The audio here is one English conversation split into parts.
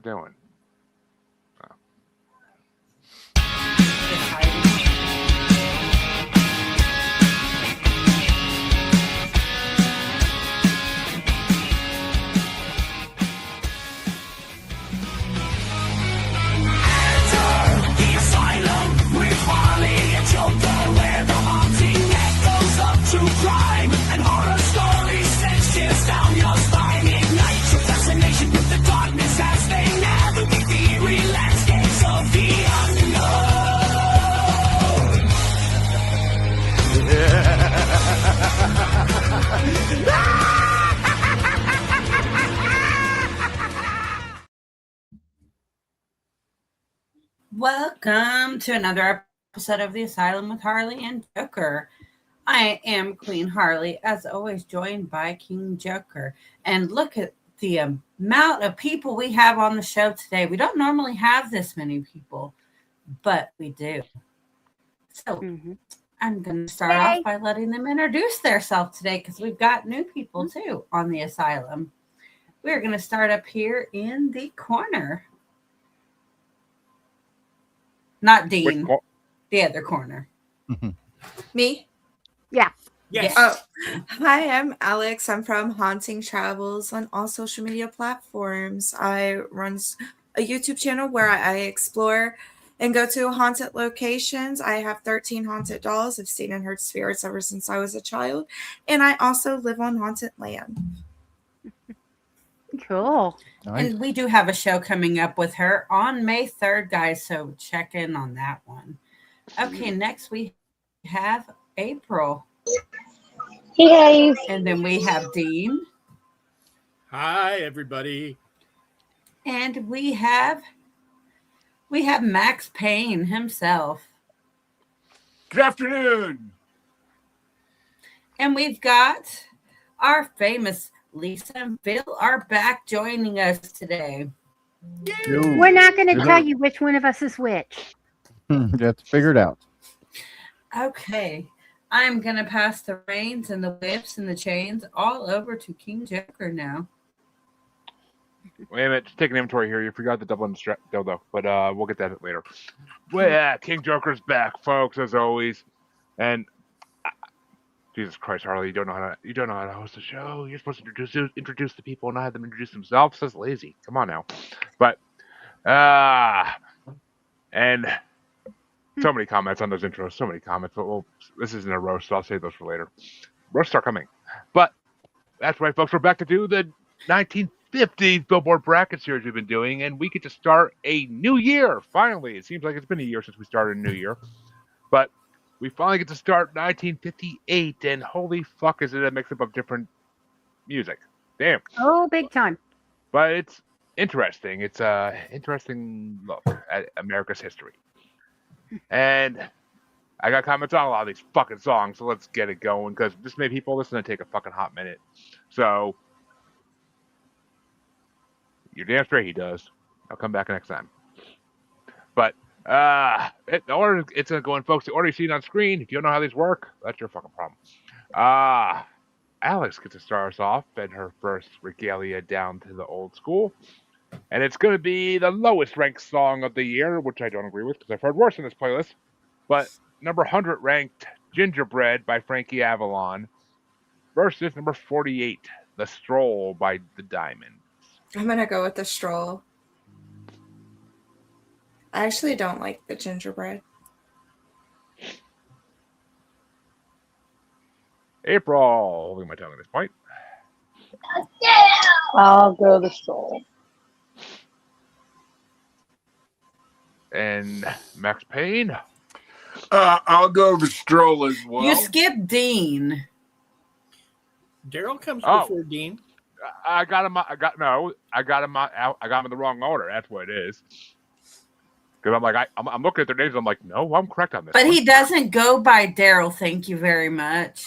doing? Welcome to another episode of The Asylum with Harley and Joker. I am Queen Harley, as always, joined by King Joker. And look at the amount of people we have on the show today. We don't normally have this many people, but we do. So I'm going to start off by letting them introduce themselves today because we've got new people too on The Asylum. We're going to start up here in the corner. Not Dean, the other corner. Me? Yeah. Yes. Oh. Hi, I'm Alex. I'm from Haunting Travels on all social media platforms. I run a YouTube channel where I explore and go to haunted locations. I have 13 haunted dolls. I've seen and heard spirits ever since I was a child. And I also live on haunted land. Cool. Nice. And we do have a show coming up with her on May 3rd, guys, so check in on that one. Okay, next we have April. Hey, guys. And then we have Dean. Hi, everybody. And we have Max Payne himself. Good afternoon. And we've got our famous Lisa and Phil are back joining us today. We're not going to tell you which one of us is which. That's figured out. Okay. I'm going to pass the reins and the whips and the chains all over to King Joker now. Wait a minute. Just take an inventory here. You forgot the double dildo, but we'll get that later. Well, yeah, King Joker's back, folks, as always. And Jesus Christ, Harley, you don't know how to host a show. You're supposed to introduce the people and not have them introduce themselves. That's lazy. Come on now. But and so many comments on those intros. So many comments. But this isn't a roast, so I'll save those for later. Roasts are coming. But that's right, folks. We're back to do the 1950s Billboard bracket series we've been doing, and we get to start a new year. Finally, it seems like it's been a year since we started a new year, but we finally get to start 1958, and holy fuck, is it a mix-up of different music. Damn. Oh, big time. But it's interesting. It's an interesting look at America's history. And I got comments on a lot of these fucking songs, so let's get it going, because this made people listen and take a fucking hot minute. So, you're damn straight he does. I'll come back next time. But, the order it's going, folks. The order you see on screen. If you don't know how these work, that's your fucking problem. Alex gets to start us off in her first regalia down to the old school, and it's going to be the lowest ranked song of the year, which I don't agree with because I've heard worse in this playlist. But number 100 ranked "Gingerbread" by Frankie Avalon versus number 48, "The Stroll" by The Diamonds. I'm gonna go with The Stroll. I actually don't like the gingerbread. April, holding my tongue at this point. I'll go The Stroll. And Max Payne. I'll go The Stroll as well. You skipped Dean. Daryl comes before Dean. I got him in the wrong order. That's what it is. Because I'm like, I'm looking at their names. I'm like, no, I'm correct on this. But one. he doesn't go by Daryl. Thank you very much.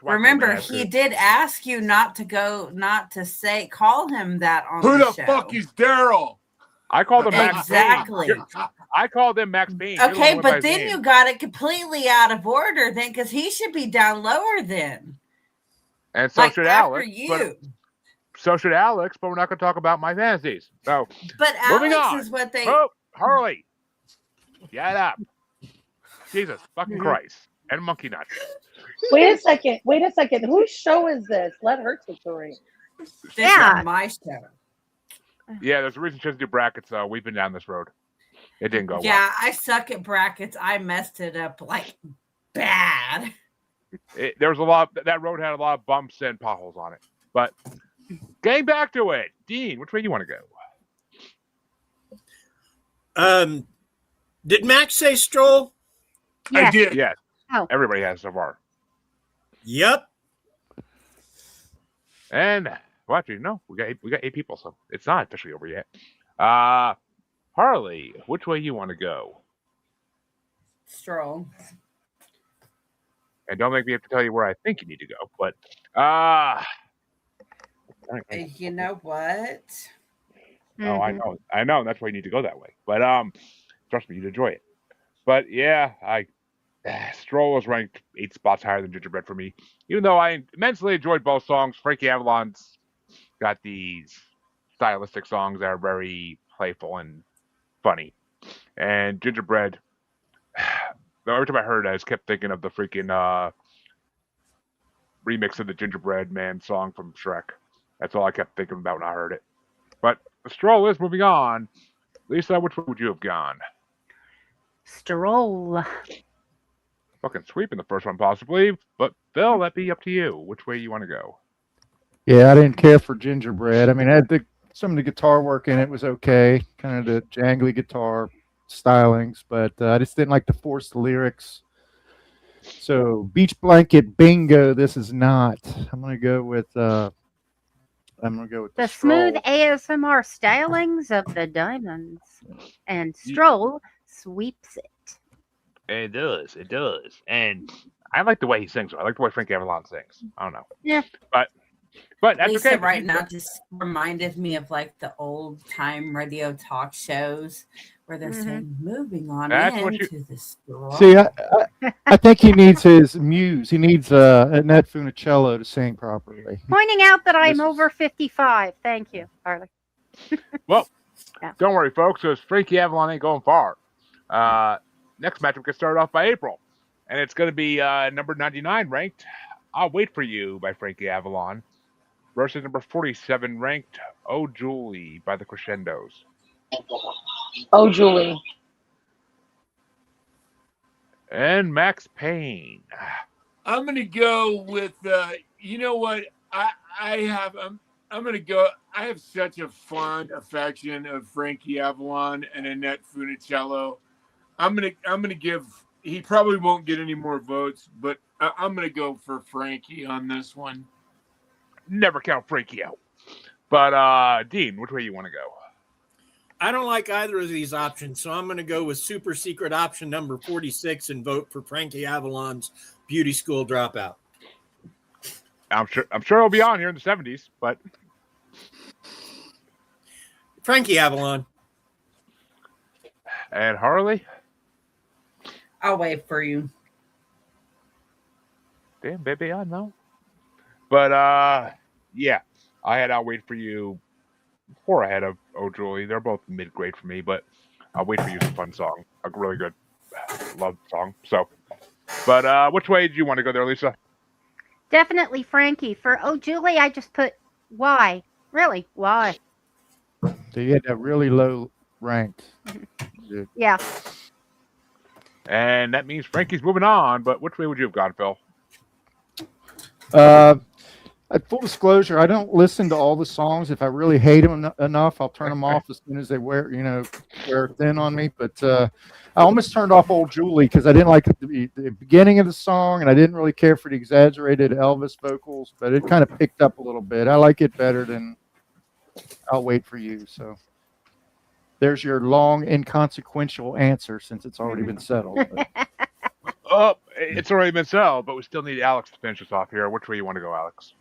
Remember, he did ask you not to call him that on Who the the show. fuck is Daryl? I called him Max exactly. Payne. I called him Max Payne. Okay, but then you got it completely out of order then, because he should be down lower then. And so like should after Alex. you. So should Alex, but we're not going to talk about my fantasies. So, But moving Alex on. is what they. Oh, Harley. Get up. Jesus fucking Christ. And Monkey Nut. Wait a second. Whose show is this? Let her take the ring. This is my show. Yeah, there's a reason she doesn't do brackets. We've been down this road. It didn't go well. Yeah, I suck at brackets. I messed it up like bad. There was a lot. That road had a lot of bumps and potholes on it. But getting back to it, Dean, which way do you want to go? Did Max say Stroll? Yes. I did. Yes. Oh. Everybody has so far. Yep. And well, actually, no, we got 8 people, so it's not officially over yet. Harley, which way you want to go? Stroll. And don't make me have to tell you where I think you need to go. But You know what? Oh, I know. That's why you need to go that way. But trust me, you'd enjoy it. But yeah, Stroll was ranked 8 spots higher than Gingerbread for me. Even though I immensely enjoyed both songs, Frankie Avalon's got these stylistic songs that are very playful and funny. And Gingerbread, every time I heard it, I just kept thinking of the freaking remix of the Gingerbread Man song from Shrek. That's all I kept thinking about when I heard it. But Stroll is moving on. Lisa, which way would you have gone? Stroll. Fucking sweeping the first one, possibly. But Bill, that'd be up to you. Which way you want to go? Yeah, I didn't care for Gingerbread. I mean, some of the guitar work in it was okay, kind of the jangly guitar stylings, but I just didn't like to force the lyrics. So, Beach Blanket Bingo, this is not. I'm gonna go with the smooth ASMR stylings of the Diamonds, and Stroll sweeps it. It does. And I like the way he sings. I like the way Frank Avalon sings. I don't know. Yeah. But that's Lisa okay. right now just reminded me of like the old time radio talk shows where they're saying moving on into the store. See, I think he needs his muse. He needs Annette Funicello to sing properly. Pointing out that I'm over 55. Thank you, Harley. Well, don't worry, folks, because Frankie Avalon ain't going far. Next matchup gets started off by April, and it's going to be number 99 ranked I'll Wait For You by Frankie Avalon versus number 47 ranked Oh Julie by the Crescendos. Oh, Julie. And Max Payne. I'm gonna go with you know what I'm gonna go. I have such a fond affection of Frankie Avalon and Annette Funicello. I'm gonna give. He probably won't get any more votes, but I'm gonna go for Frankie on this one. Never count Frankie out. But Dean, which way you want to go? I don't like either of these options, so I'm going to go with super secret option number 46 and vote for Frankie Avalon's Beauty School Dropout. I'm sure it'll be on here in the 70s, but Frankie Avalon. And Harley? I'll Wait For You. Damn, baby, I know. But yeah, I had I'll Wait For You 4 ahead of Oh Julie. They're both mid-grade for me, but I'll Wait For You is a fun song. A really good love song. So, but which way did you want to go there, Lisa? Definitely Frankie. For Oh Julie, I just put why. Really, why? So you had that really low ranked. Yeah. And that means Frankie's moving on, but which way would you have gone, Phil? Full disclosure, I don't listen to all the songs. If I really hate them enough, I'll turn them off as soon as they wear thin on me. But I almost turned off Old Julie because I didn't like the beginning of the song, and I didn't really care for the exaggerated Elvis vocals. But it kind of picked up a little bit. I like it better than I'll Wait For You. So there's your long, inconsequential answer since it's already been settled. Oh, it's already been settled, but we still need Alex to finish us off here. Which way you want to go, Alex?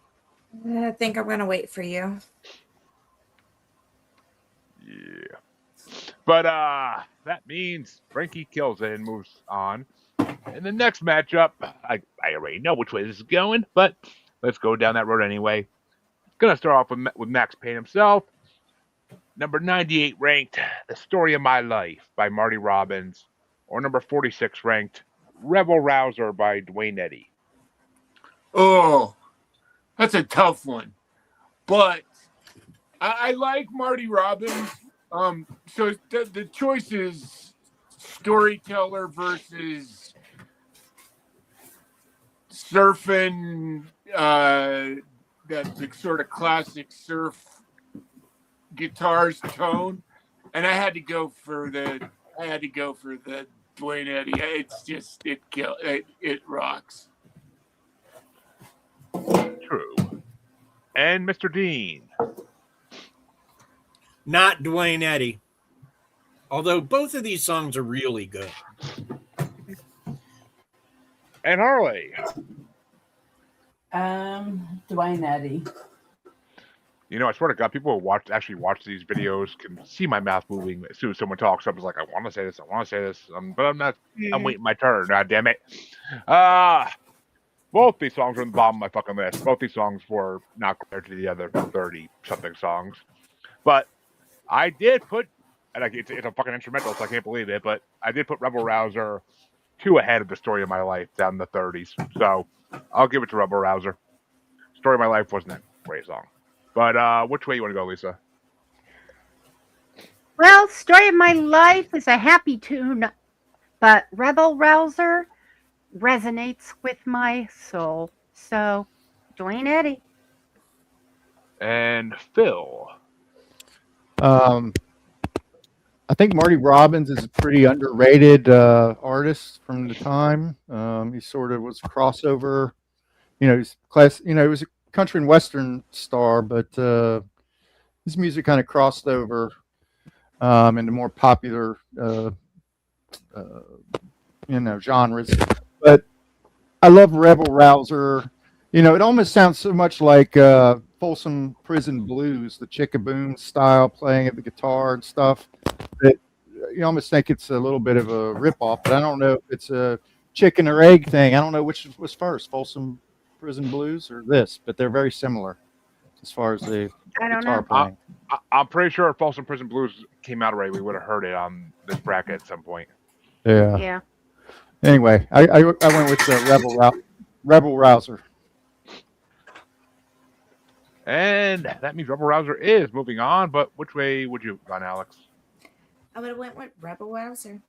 I think I'm going to Wait For You. Yeah. But that means Frankie kills it and moves on. And the next matchup, I already know which way this is going, but let's go down that road anyway. Gonna start off with Max Payne himself. Number 98 ranked, The Story of My Life by Marty Robbins. Or number 46 ranked, Rebel Rouser by Dwayne Eddy. Oh, that's a tough one. But I like Marty Robbins. So the choice is storyteller versus surfing, that the sort of classic surf guitars tone, and I had to go for the Dwayne Eddy. It's just it rocks. True. And Mr. Dean. Not Dwayne Eddy. Although both of these songs are really good. And Harley. Dwayne Eddy. You know, I swear to God, people who actually watch these videos can see my mouth moving as soon as someone talks. I'm just like, I want to say this, but I'm not. I'm waiting my turn. God damn it! Both these songs are on the bottom of my fucking list. Both these songs were not compared to the other 30-something songs, but I did put, and it's a fucking instrumental, so I can't believe it. But I did put Rebel Rouser 2 ahead of The Story of My Life down in the 30s. So I'll give it to Rebel Rouser. Story of My Life wasn't a great song. But which way you want to go, Lisa? Well, Story of My Life is a happy tune, but Rebel Rouser resonates with my soul. So, Dwayne Eddy. And Phil. I think Marty Robbins is a pretty underrated artist from the time. He sort of was a crossover. You know, he was a country and western star, but his music kind of crossed over into more popular genres. But I love Rebel Rouser. You know, it almost sounds so much like Folsom Prison Blues, the Chickaboom style playing of the guitar and stuff, that you almost think it's a little bit of a ripoff, but I don't know if it's a chicken or egg thing. I don't know which was first, Folsom Prison Blues or this, but they're very similar as far as the guitar playing. I'm pretty sure if Folsom Prison Blues came out already, we would have heard it on this bracket at some point. Yeah. Anyway, I went with the Rebel Rouser. And that means Rebel Rouser is moving on, but which way would you have gone, Alex? I would have went with Rebel Rouser.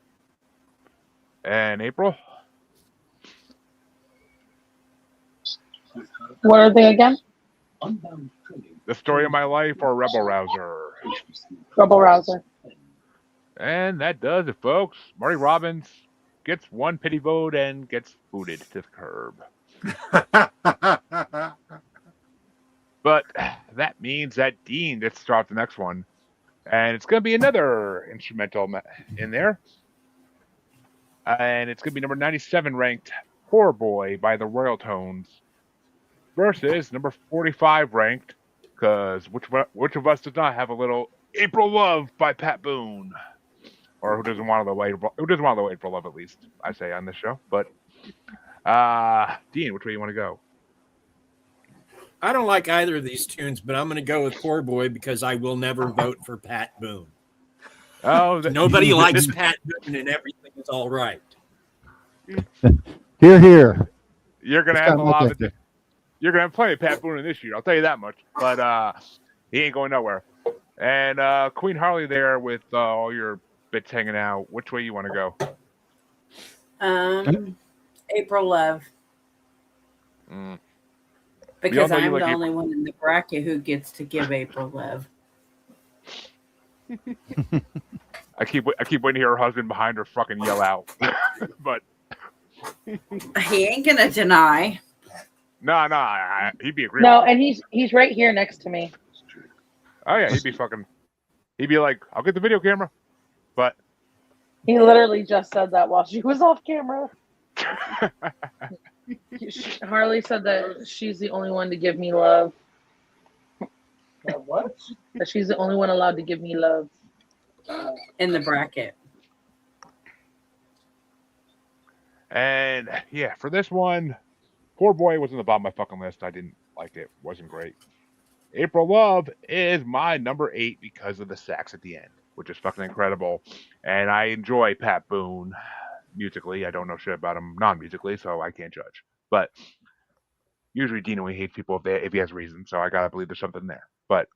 And April? What are they again? The Story of My Life or Rebel Rouser? Rebel Rouser. And that does it, folks. Marty Robbins gets one pity vote and gets booted to the curb. But that means that Dean gets to start the next one. And it's going to be another instrumental in there. And it's going to be number 97 ranked Poor Boy by the Royal Tones versus number 45 ranked, because which of us does not have a little April Love by Pat Boone? Or who doesn't want a little April Love, at least, I say on this show. But Dean, which way you want to go? I don't like either of these tunes, but I'm going to go with Poor Boy because I will never vote for Pat Boone. Oh, nobody likes Pat Boone, and everything is all right. Hear, hear. You're going to have a lot of you're going to have plenty of Pat Boone in this year, I'll tell you that much. But he ain't going nowhere. And Queen Harley there with all your bits hanging out. Which way you want to go? April Love. Because I'm the only one in the bracket who gets to give April Love. I keep waiting to hear her husband behind her fucking yell out. But he ain't gonna deny. No, he'd be agreeable. No, and he's right here next to me. Oh yeah, he'd be like, I'll get the video camera. But he literally just said that while she was off camera. Harley said that she's the only one to give me love. What? That she's the only one allowed to give me love. In the bracket. And yeah, for this one, Poor Boy was on the bottom of my fucking list. I didn't like it. Wasn't great. April Love is my number 8 because of the sax at the end, which is fucking incredible. And I enjoy Pat Boone musically. I don't know shit about him non-musically, so I can't judge. But usually Dino hates people if he has reason, so I gotta believe there's something there. But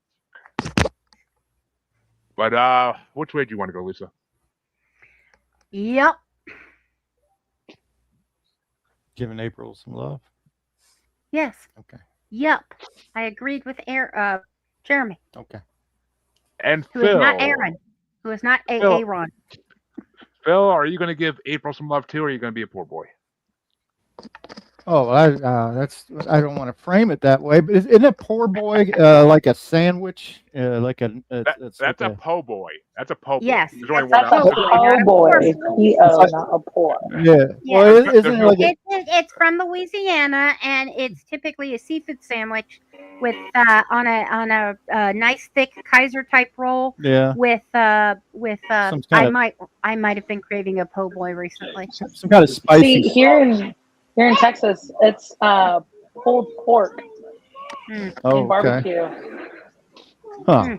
which way do you want to go, Lisa? Yep. Giving April some love. Yes. Okay. Yep. I agreed with Jeremy, Okay. And who is Phil. not Aaron, who is not Phil. Aaron. Phil, are you going to give April some love too, or are you going to be a poor boy? Oh, I don't want to frame it that way, but isn't a poor boy like a sandwich? That's That's a po' boy. That's a po' boy. Yes, There's only that's one a out. po' Oh boy, P-O, not a poor. Yeah. Yeah. Well, isn't it like It's from Louisiana, and it's typically a seafood sandwich with on a nice thick Kaiser type roll. yeah, With Some kind I might have been craving a po' boy recently. some kind of spicy? See, here in Texas, it's pulled pork Mm. Oh, and okay. barbecue. Huh.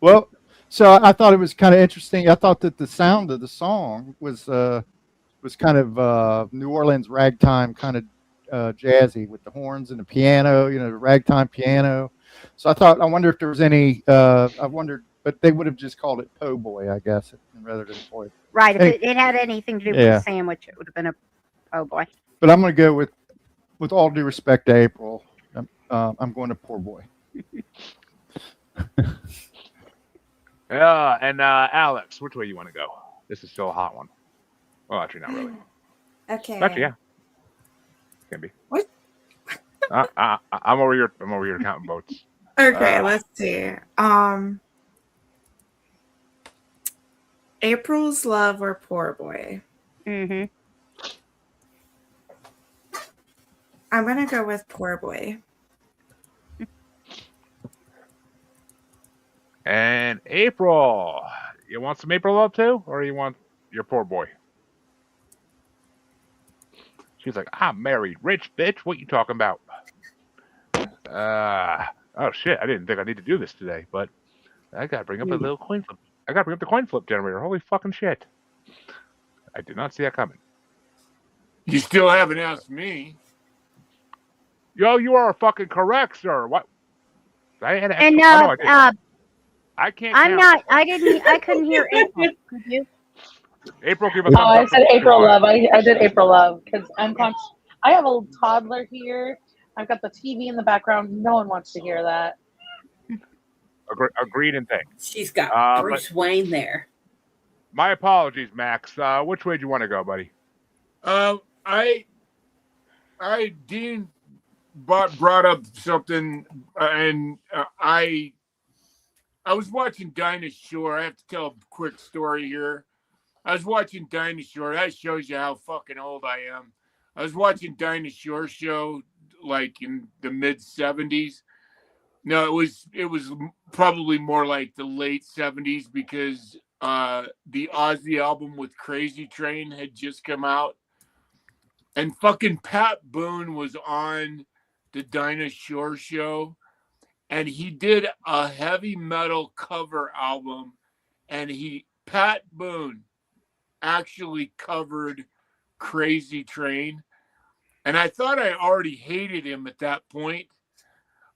Well, so I thought it was kind of interesting. I thought that the sound of the song was kind of New Orleans ragtime, kind of jazzy with the horns and the piano, the ragtime piano. So I wonder if there was any. I wondered, but they would have just called it po' boy, I guess, rather than boy. Right. If Hey. it had anything to do with Yeah. a sandwich, it would have been a po' boy. But I'm going to go with all due respect to April. I'm going to poor boy. Yeah, and Alex, which way you want to go? This is still a hot one. Well, actually, not really. Okay. Actually, yeah, can be. What? I'm over here counting votes. Okay, let's see. April's Love or Poor Boy? Mm-hmm. I'm gonna go with Poor Boy. And April, you want some April love too, or you want your poor boy? She's like, I'm married, rich bitch. What you talking about? Oh shit! I didn't think I need to do this today, but I gotta bring up a little coin flip. I gotta bring up the coin flip generator. Holy fucking shit! I did not see that coming. You still haven't asked me. Yo, you are fucking correct, sir. What? I had to And I can't. I'm count. not. I couldn't hear April. Could you? April, give us. Oh, I said April Love. I did April Love because I'm conscious. I have a little toddler here. I've got the TV in the background. No one wants to hear that. Agreed and thanks. She's got but- Bruce Wayne there. My apologies, Max. Which way do you want to go, buddy? Dean brought up something, and I was watching Dinah Shore. I have to tell a quick story here. I was watching Dinah Shore. That shows you how fucking old I am. I was watching Dinah Shore show like in the mid 70s. No, it was probably more like the late 70s because the Ozzy album with Crazy Train had just come out. And fucking Pat Boone was on the Dinah Shore show. And he did a heavy metal cover album. And Pat Boone actually covered Crazy Train. And I thought I already hated him at that point.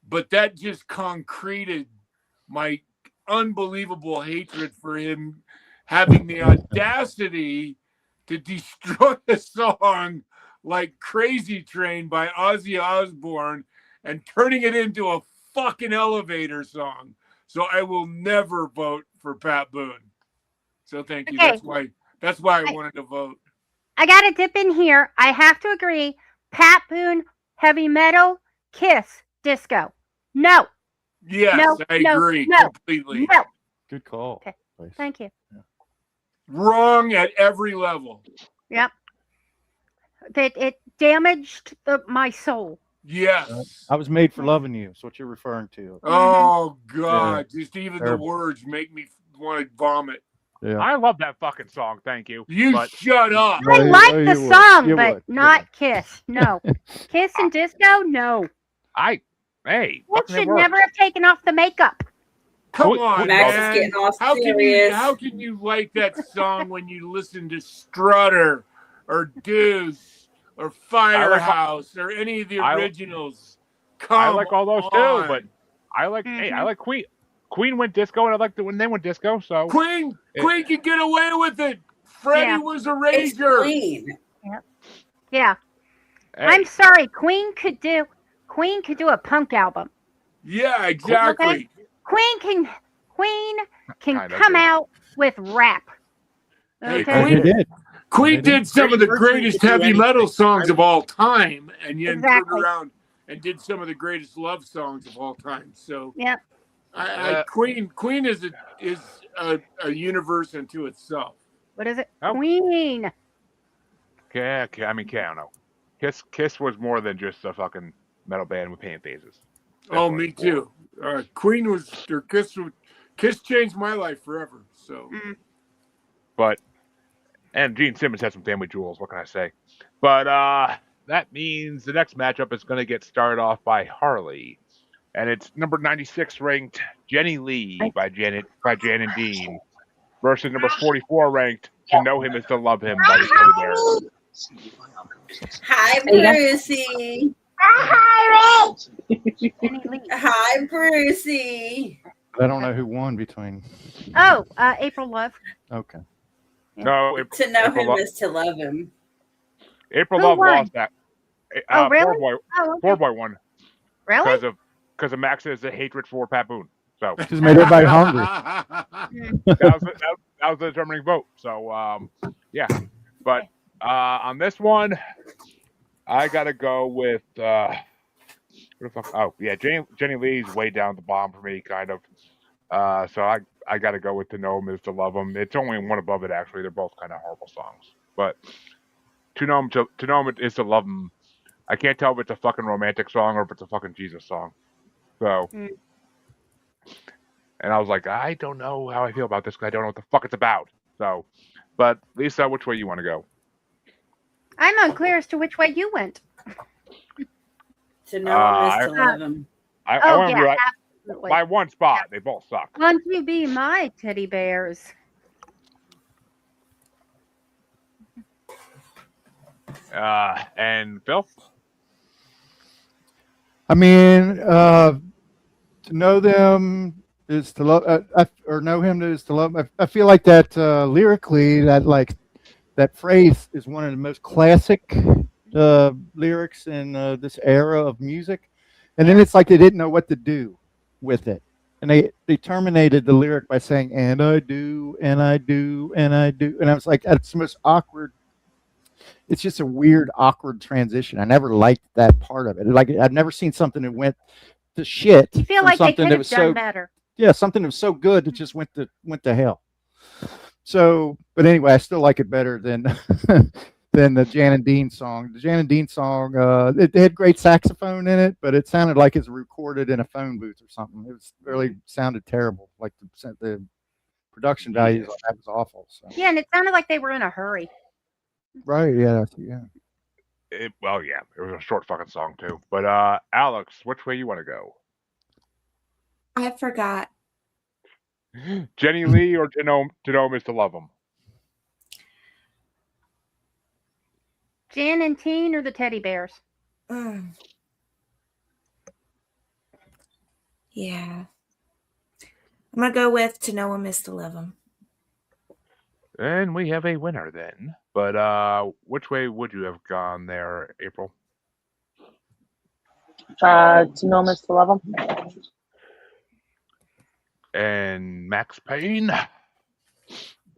But that just concreted my unbelievable hatred for him having the audacity to destroy a song like Crazy Train by Ozzy Osbourne and turning it into a fucking elevator song. So I will never vote for Pat Boone. So thank you. Okay. That's why I wanted to vote. I got to dip in here. I have to agree. Pat Boone, heavy metal, Kiss, disco. No. Yes, No, I no, agree no, completely. No. Good call. Okay. Place. Thank you. Wrong at every level. Yep. It damaged my soul. Yes. I was made for loving you. That's what you're referring to. Oh God! Just even Terrible. the words make me want to vomit. Yeah. I love that fucking song. Thank you. You But shut up. I you- like oh, the you would. song, You but would. You not would. Kiss. No. Kiss and disco? No. man, Hey, What fucking it should works. never have taken off the makeup. Come Who- on, who- Max is man. getting all How can serious. you like that song when you listen to Strutter or Deuce or Firehouse or any of the I- originals? Come I like all those on. too, but I like hey, I Mhm. like Queen. Queen went disco, and I liked it when they went disco. So Queen It- could get away with it. Freddie Yeah. was a It's rager. clean. Yeah. hey, I'm sorry. Queen could do a punk album. Yeah, exactly. Queen can Kind of, come yeah. out with rap. Hey, Okay. Queen- They did. Queen did some of the Freddie Mercury greatest could do heavy anything. metal songs of all time, and then turned Exactly. around and did some of the greatest love songs of all time. So, Yep. Queen is a universe unto itself. What is it? Oh. Queen. I don't know. Kiss was more than just a fucking metal band with paint phases. That's Oh, what me it's for. too. Queen was or Kiss changed my life forever. So But and Gene Simmons has some family jewels. What can I say? But that means the next matchup is going to get started off by Harley, and it's number 96 ranked Jenny Lee by Jan and Dean versus number 44 ranked To Know Him Is to Love Him by the Teddy Bears. Hi, Yeah. Brucey. Jenny Lee. Hi, Brucey. I don't know who won between. Oh, April Love. Okay. No, To know April him Lo- is to love him. April Who Love won? lost that. Oh, really? Four Oh, okay. Boy won Really? because of Max's hatred for Papoon. So Just made everybody hungry. that was the determining vote. So yeah, but on this one, I gotta go with what the fuck? Oh yeah, Jenny Lee's way down at the bottom for me, kind of. So I gotta go with To Know Him Is to Love Him. It's only one above it actually. They're both kind of horrible songs, but To Know Him Is to Love Him. I can't tell if it's a fucking romantic song or if it's a fucking Jesus song. So. Mm. And I was like, I don't know how I feel about this because I don't know what the fuck it's about. So, but Lisa, which way you want to go? I'm unclear as to which way you went. To know him is to I- love him. I Oh, went yeah, absolutely. by one spot. They both suck. Won't you be my teddy bears? And Phil? I mean, to know them is to love, or know him is to love. I feel like that lyrically, that phrase is one of the most classic lyrics in this era of music. And then it's like they didn't know what to do with it. And they terminated the lyric by saying, and I do, and I do, and I do. And I was like, that's the most awkward. It's just a weird, awkward transition. I never liked that part of it. Like, I've never seen something that went to shit. You feel from like they something could that have was done better. yeah, something that was so good that just went to hell. So, but anyway, I still like it better than than the Jan and Dean song. The Jan and Dean song, it had great saxophone in it, but it sounded like it was recorded in a phone booth or something. It was really sounded terrible. Like the production values on that was awful. So. Yeah, and it sounded like they were in a hurry. Right? Yeah. Yeah. It was a short fucking song too. But Alex, which way you want to go? I forgot. Jenny Lee or To Know Him Is to Love Him? Jan and Teen or the teddy bears? Mm. Yeah. I'm going to go with To Know Him Is to Love Him. And we have a winner then. But which way would you have gone there, April? To know him is to love him. And Max Payne?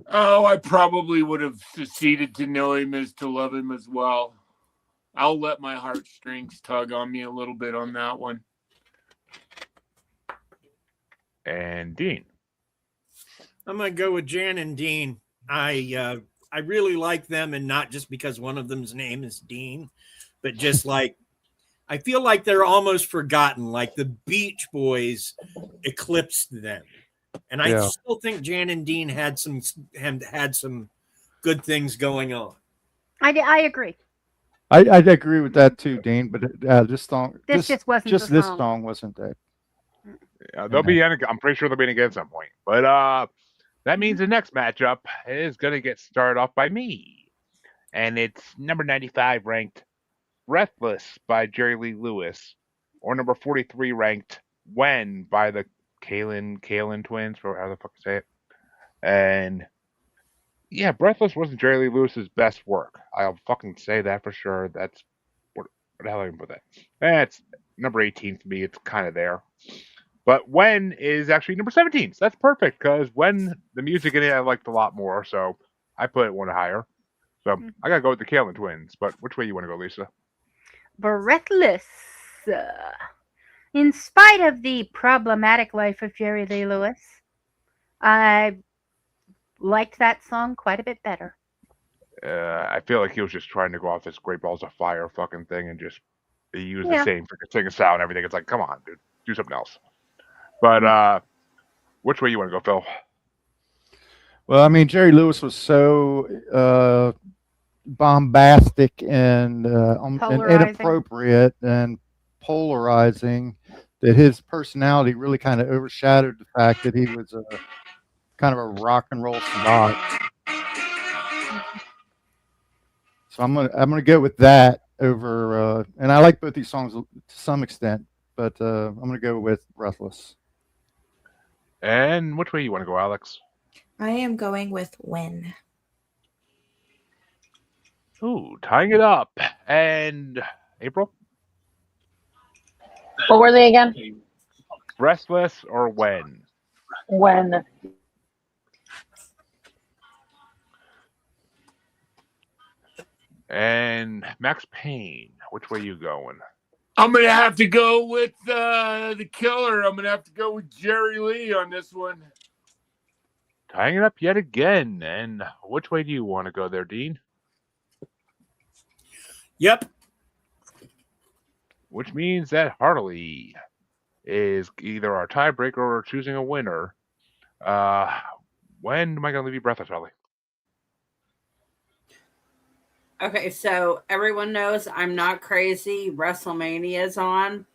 Oh, I probably would have seceded To Know Him Is to Love Him as well. I'll let my heartstrings tug on me a little bit on that one. And Dean? I'm gonna go with Jan and Dean. I really like them, and not just because one of them's name is Dean, but just like I feel like they're almost forgotten. Like the Beach Boys eclipsed them, and I Yeah. still think Jan and Dean had some good things going on. I agree. I agree with that too, Dean. But this song, This just wasn't just the this song. song wasn't that. They'll be in. I'm pretty sure they'll be in again at some point. But that means the next matchup is going to get started off by me, and it's number 95 ranked "Breathless" by Jerry Lee Lewis, or number 43 ranked "When" by the Kalin twins, or how the fuck to say it. And yeah, "Breathless" wasn't Jerry Lee Lewis's best work. I'll fucking say that for sure. That's what the hell I can put that. That's number 18 for me. It's kind of there. But "When" is actually number 17. So that's perfect because "When" the music in it I liked a lot more. So I put it one higher. So I gotta go with the Kalin twins. But which way you want to go, Lisa? Breathless. In spite of the problematic life of Jerry Lee Lewis, I liked that song quite a bit better. I feel like he was just trying to go off this Great Balls of Fire fucking thing and just he used Yeah. the same freaking singing style and everything. It's like, come on, dude, do something else. But which way you want to go, Phil? Well, I mean, Jerry Lewis was so bombastic and Polarizing. inappropriate and polarizing that his personality really kind of overshadowed the fact that he was a kind of a rock and roll savant. So I'm gonna go with that over. And I like both these songs to some extent, but I'm gonna go with "Breathless." And which way you want to go, Alex? I am going with "When." Ooh, tying it up. And April? What were they again? "Breathless" or "When"? When. And Max Payne, which way you going? I'm gonna have to go with the killer. I'm gonna have to go with Jerry Lee on this one. Tying it up yet again. And which way do you want to go there, Dean? Yep. Which means that Harley is either our tiebreaker or choosing a winner. When am I going to leave you breathless, Harley? Okay, so everyone knows I'm not crazy. WrestleMania's on,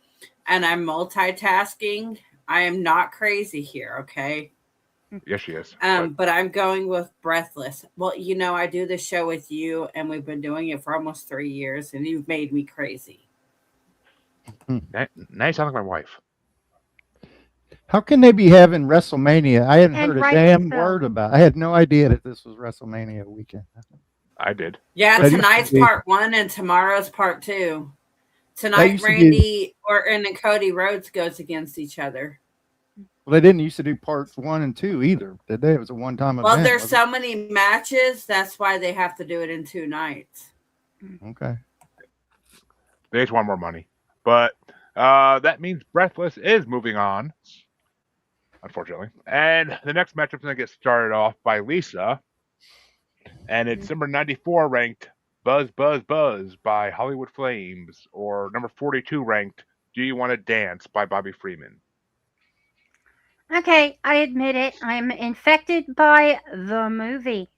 and I'm multitasking. I am not crazy here, okay? Yes, she is. But I'm going with Breathless. Well, you know, I do this show with you, and we've been doing it for almost 3 years, and you've made me crazy. Now you sound like my wife. How can they be having WrestleMania? I hadn't And heard a rightly damn so. word about it. I had no idea that this was WrestleMania weekend. I did. Yeah, That used to tonight's be- part 1 and tomorrow's part 2. That Tonight, used to be- Randy Orton and Cody Rhodes goes against each other. Well, they didn't used to do parts 1 and 2 either, did they? It was a one-time Well, event. there's wasn't so many matches. That's why they have to do it in 2 nights. it? Okay. They just want more money. But that means Breathless is moving on, unfortunately. And the next matchup's going to get started off by Lisa. And it's number 94 ranked "Buzz, Buzz, Buzz" by Hollywood Flames, or number 42 ranked "Do You Want to Dance" by Bobby Freeman. Okay, I admit it. I'm infected by the movie.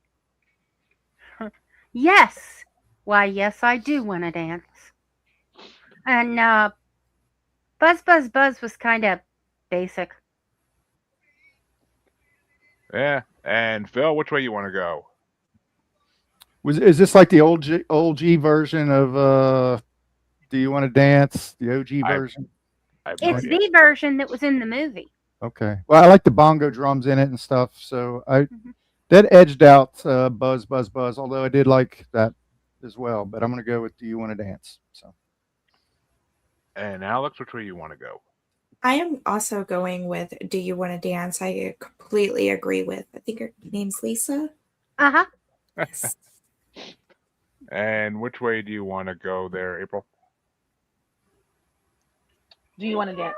Yes. Why, yes, I do want to dance. And Buzz, Buzz, Buzz was kind of basic. Yeah. And Phil, which way you want to go? Is this like the old G version of "Do You Want to Dance"? The OG version. I have no It's idea. the version that was in the movie. Okay. Well, I like the bongo drums in it and stuff, so that edged out "Buzz, Buzz, Buzz." Although I did like that as well, but I'm going to go with "Do You Want to Dance." So. And Alex, which way you want to go? I am also going with "Do You Want to Dance." I completely agree with. I think her name's Lisa. Uh-huh. Yes. And which way do you want to go there, April? Do you want to dance?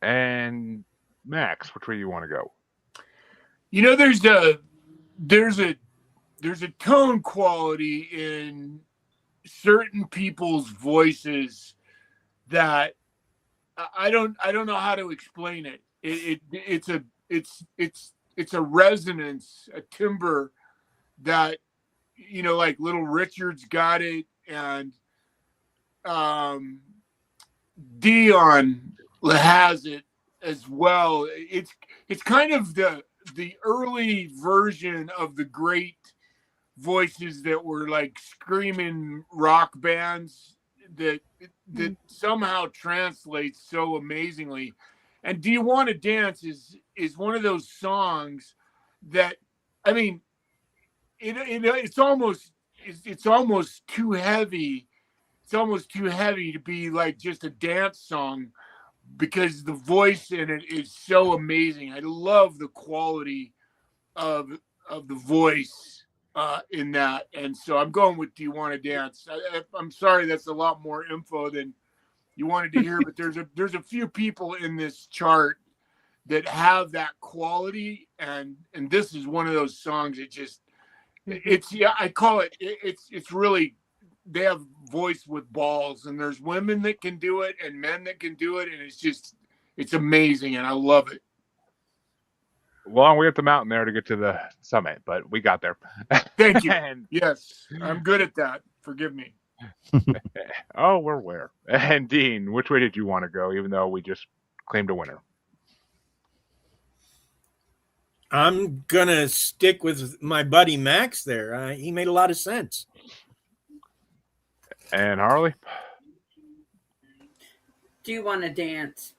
And Max, which way do you want to go? You know, there's a tone quality in certain people's voices that I don't know how to explain it. It's a resonance, a timbre that like Little Richard's got it, and Dion has it as well. It's kind of the early version of the great voices that were like screaming rock bands that somehow translates so amazingly. And Do You Want to Dance is one of those songs that, I mean, it's almost too heavy. It's almost too heavy to be like just a dance song, because the voice in it is so amazing. I love the quality of the voice in that, and so I'm going with Do You Want to Dance. I'm sorry, that's a lot more info than you wanted to hear, but there's a few people in this chart that have that quality, and this is one of those songs. I call it. It's really, they have voice with balls, and there's women that can do it and men that can do it, and it's amazing, and I love it. Long way up the mountain there to get to the summit, but we got there. Thank you. Yes, I'm good at that. Forgive me. Oh, we're where? And Dean, which way did you want to go, even though we just claimed a winner? I'm gonna stick with my buddy Max there. He made a lot of sense. And Harley? Do You Want to Dance?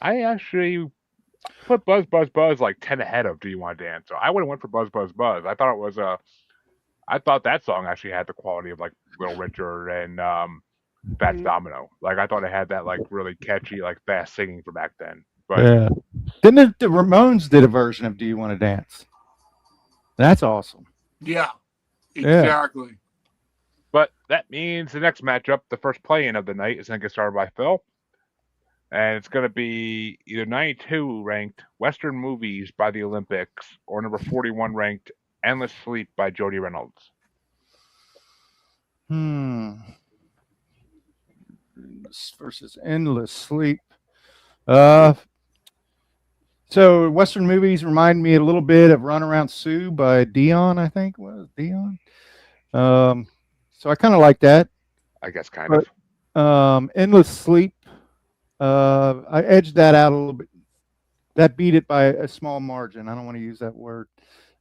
I actually put Buzz Buzz Buzz like 10 ahead of Do You Want to Dance. So I would have went for Buzz Buzz Buzz. I thought that song actually had the quality of like Little Richard and Fats Domino. Like I thought it had that like really catchy, like fast singing for back then. But Yeah. Then the Ramones did a version of Do You Want to Dance? That's awesome. Yeah, exactly. But that means the next matchup, the first play-in of the night, is going to get started by Phil. And it's going to be either 92 ranked Western Movies by the Olympics or number 41 ranked Endless Sleep by Jody Reynolds. Versus Endless Sleep. So Western Movies remind me a little bit of Run Around Sue by Dion, I think. Was Dion? So I kind of like that. I guess kind of. Endless Sleep. I edged that out a little bit. That beat it by a small margin. I don't want to use that word.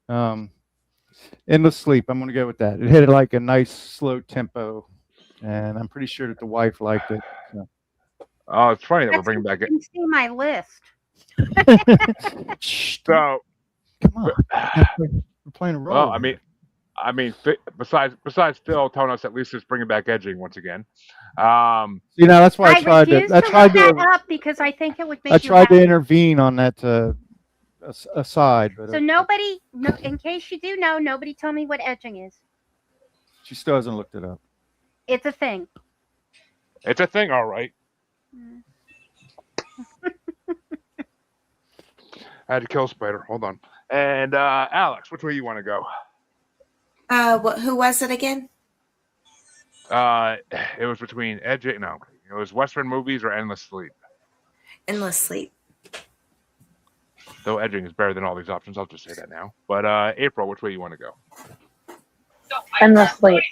Endless Sleep. I'm going to go with that. It hit like a nice slow tempo, and I'm pretty sure that the wife liked it. So. Oh, it's funny that we're bringing back it. You can see my list. So, come on, we're playing a role. Well, I mean, besides Phil telling us at least it's bringing back edging once again. That's why I tried to. I tried to that up because I think it would make. I tried to intervene on that aside, but so nobody. No, in case you do know, nobody tell me what edging is. She still hasn't looked it up. It's a thing. It's a thing, all right. I had to kill a spider. Hold on. And Alex, which way you want to go? Who was it again? It was between edging. No, it was Western Movies or Endless Sleep. Endless Sleep. Though edging is better than all these options, I'll just say that now. But April, which way you want to go? Endless Sleep.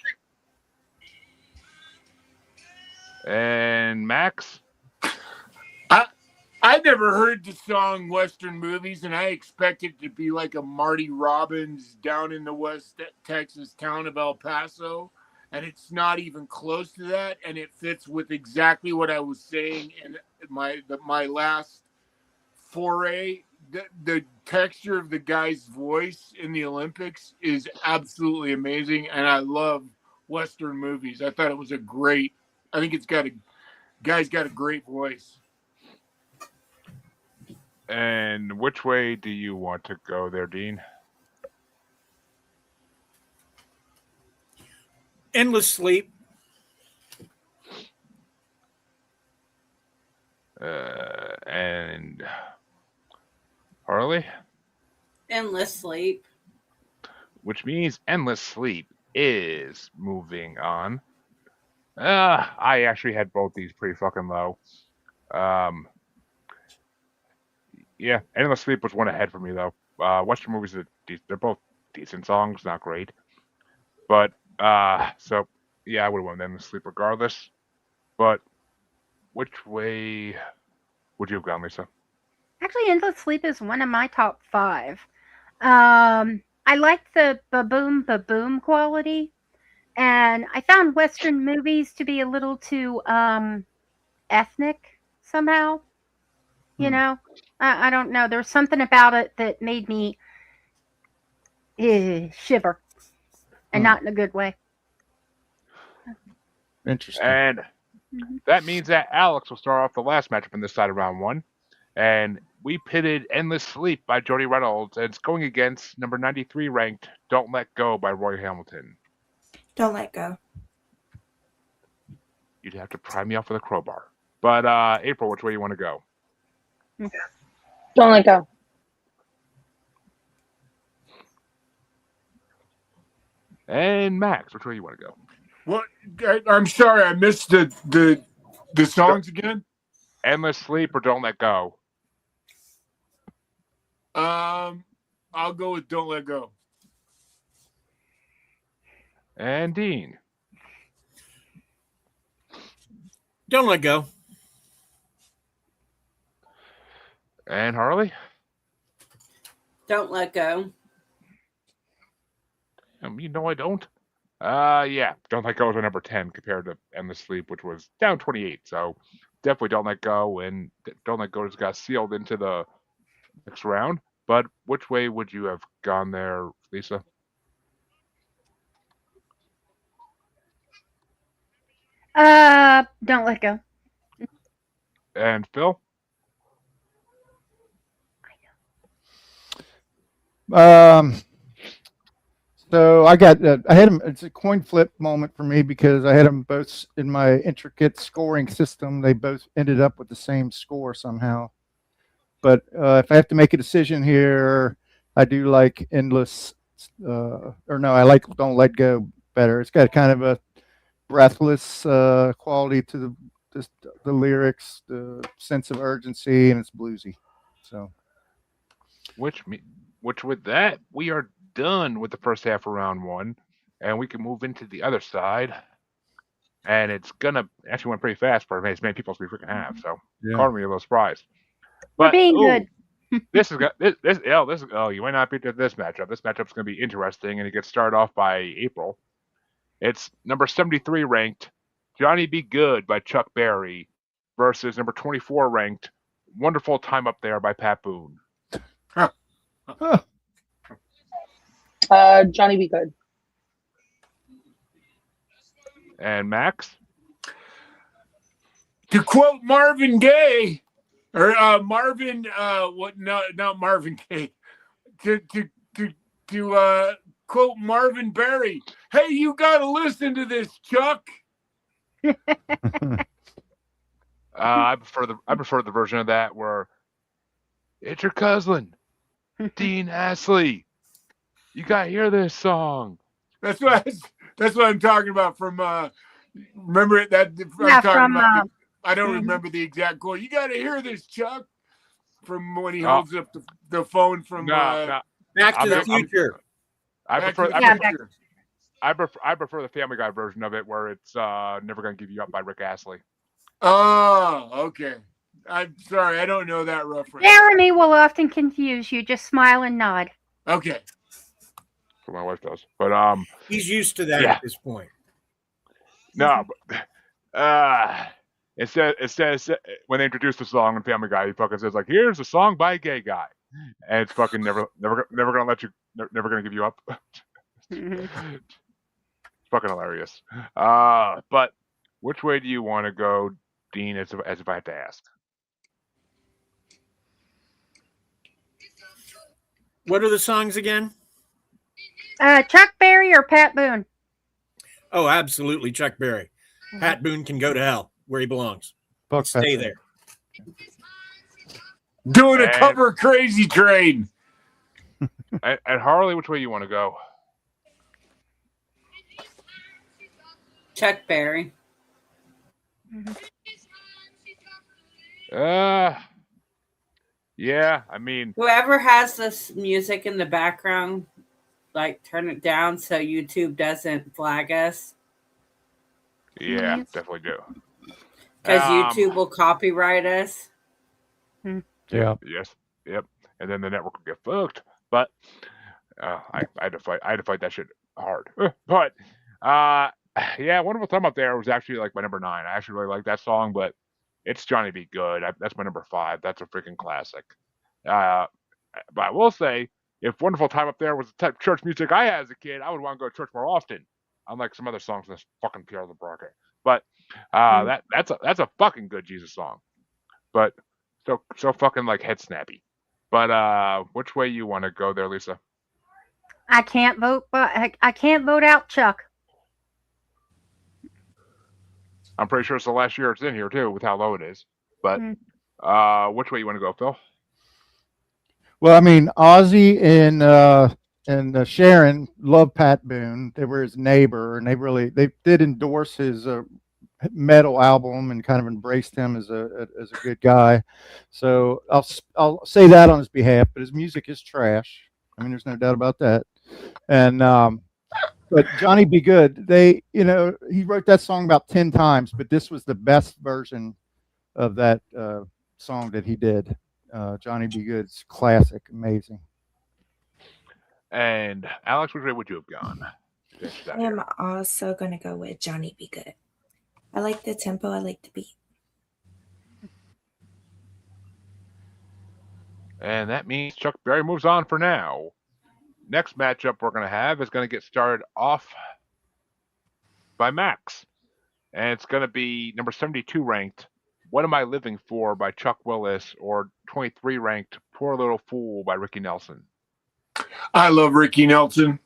And Max? I never heard the song Western Movies, and I expected it to be like a Marty Robbins down in the West Texas town of El Paso, and it's not even close to that, and it fits with exactly what I was saying in my last foray. The texture of the guy's voice in the Olympics is absolutely amazing, and I love Western Movies. I thought it was I think guy's got a great voice. And which way do you want to go there, Dean? Endless Sleep. And Harley? Endless Sleep. Which means Endless Sleep is moving on. I actually had both these pretty fucking low. Yeah, Endless Sleep was one ahead for me though. Western movies they're both decent songs, not great, but so yeah, I would have won Endless Sleep regardless. But which way would you have gone, Lisa? Actually, Endless Sleep is one of my top 5. I like the ba-boom, ba-boom quality, and I found Western movies to be a little too ethnic somehow. You know, I don't know. There's something about it that made me shiver, and not in a good way. Interesting. And Mhm. that means that Alex will start off the last matchup on this side of round 1. And we pitted Endless Sleep by Jody Reynolds, and it's going against number 93 ranked Don't Let Go by Roy Hamilton. Don't let go. You'd have to pry me off with a crowbar. But April, which way you want to go? Don't let go. And Max, which way you want to go? What? I'm sorry, I missed the songs again. Endless Sleep or Don't Let Go? I'll go with Don't Let Go. And Dean. Don't let go. And Harley? Don't let go. You know I don't. Yeah, Don't Let Go is a number 10 compared to Endless Sleep, which was down 28. So definitely Don't Let Go, and Don't Let Go just got sealed into the next round. But which way would you have gone there, Lisa? Don't let go. And Phil? So I got I had them. It's a coin flip moment for me because I had them both in my intricate scoring system. They both ended up with the same score somehow. But if I have to make a decision here, I do like Endless, I like Don't Let Go better. It's got kind of a breathless quality to the lyrics, the sense of urgency, and it's bluesy. So, Which with that, we are done with the first half of round 1, and we can move into the other side. And it's gonna actually went pretty fast for as many people as we freaking have. So caught me a little surprised. We're But being good. this is you might not beat this matchup. This matchup's gonna be interesting, and it gets started off by April. It's number 73 ranked Johnny Be Good by Chuck Berry versus number 24 ranked Wonderful Time Up There by Pat Boone. Johnny Be Good. And Max? To quote Marvin Gaye, or Marvin, not Marvin Gaye. To quote Marvin Berry, hey, you got to listen to this, Chuck. I prefer the version of that where it's your cousin, Dean Astley. You gotta hear this song. That's what I'm talking about. From remember it that Yeah, I'm talking from about. I don't remember the exact quote. You got to hear this, Chuck. From when he holds up the phone from Back to the Future. I prefer the Family Guy version of it, where it's "Never Gonna Give You Up" by Rick Astley. Oh, okay. I'm sorry, I don't know that reference. Jeremy will often confuse you. Just smile and nod. Okay. That's what my wife does, but he's used to that at this point. No, but it says when they introduce the song in Family Guy, he fucking says like, "Here's a song by a gay guy," and it's fucking never gonna give you up. It's fucking hilarious. But which way do you want to go, Dean? As if I have to ask. What are the songs again? Chuck Berry or Pat Boone? Oh, absolutely, Chuck Berry. Pat Boone can go to hell where he belongs. Stay there. Doing a cover Crazy Train. And Harley, which way you want to go? Chuck Berry. Yeah, I mean, Whoever has this music in the background, like turn it down so YouTube doesn't flag us. yeah, Please. definitely do. Because YouTube will copyright us. Yeah. Yes. Yep. And then the network will get fucked. But I had to fight that shit hard. But yeah, Wonderful Time Up There was actually like my number 9. I actually really like that song, but it's Johnny Be Good. That's my number 5. That's a freaking classic. But I will say, if Wonderful Time Up There was the type of church music I had as a kid, I would want to go to church more often. Unlike some other songs in this fucking Pierre the Brocket. But that's a fucking good Jesus song. But so fucking like head snappy. But which way you want to go there, Lisa? I can't vote, but I can't vote out Chuck. I'm pretty sure it's the last year it's in here too, with how low it is. But which way you want to go, Phil? Well, I mean, Ozzy and Sharon loved Pat Boone. They were his neighbor, and they did endorse his metal album and kind of embraced him as a good guy. So I'll say that on his behalf. But his music is trash. I mean, there's no doubt about that. And but Johnny Be Good, he wrote that song about 10 times, but this was the best version of that song that he did. Johnny Be Good's classic, amazing. And Alex, which way would you have gone? I am also going to go with Johnny Be Good. I like the tempo. I like the beat. And that means Chuck Berry moves on for now. Next matchup we're going to have is going to get started off by Max. And it's going to be number 72 ranked, What Am I Living For by Chuck Willis, or 23 ranked, Poor Little Fool by Ricky Nelson. I love Ricky Nelson.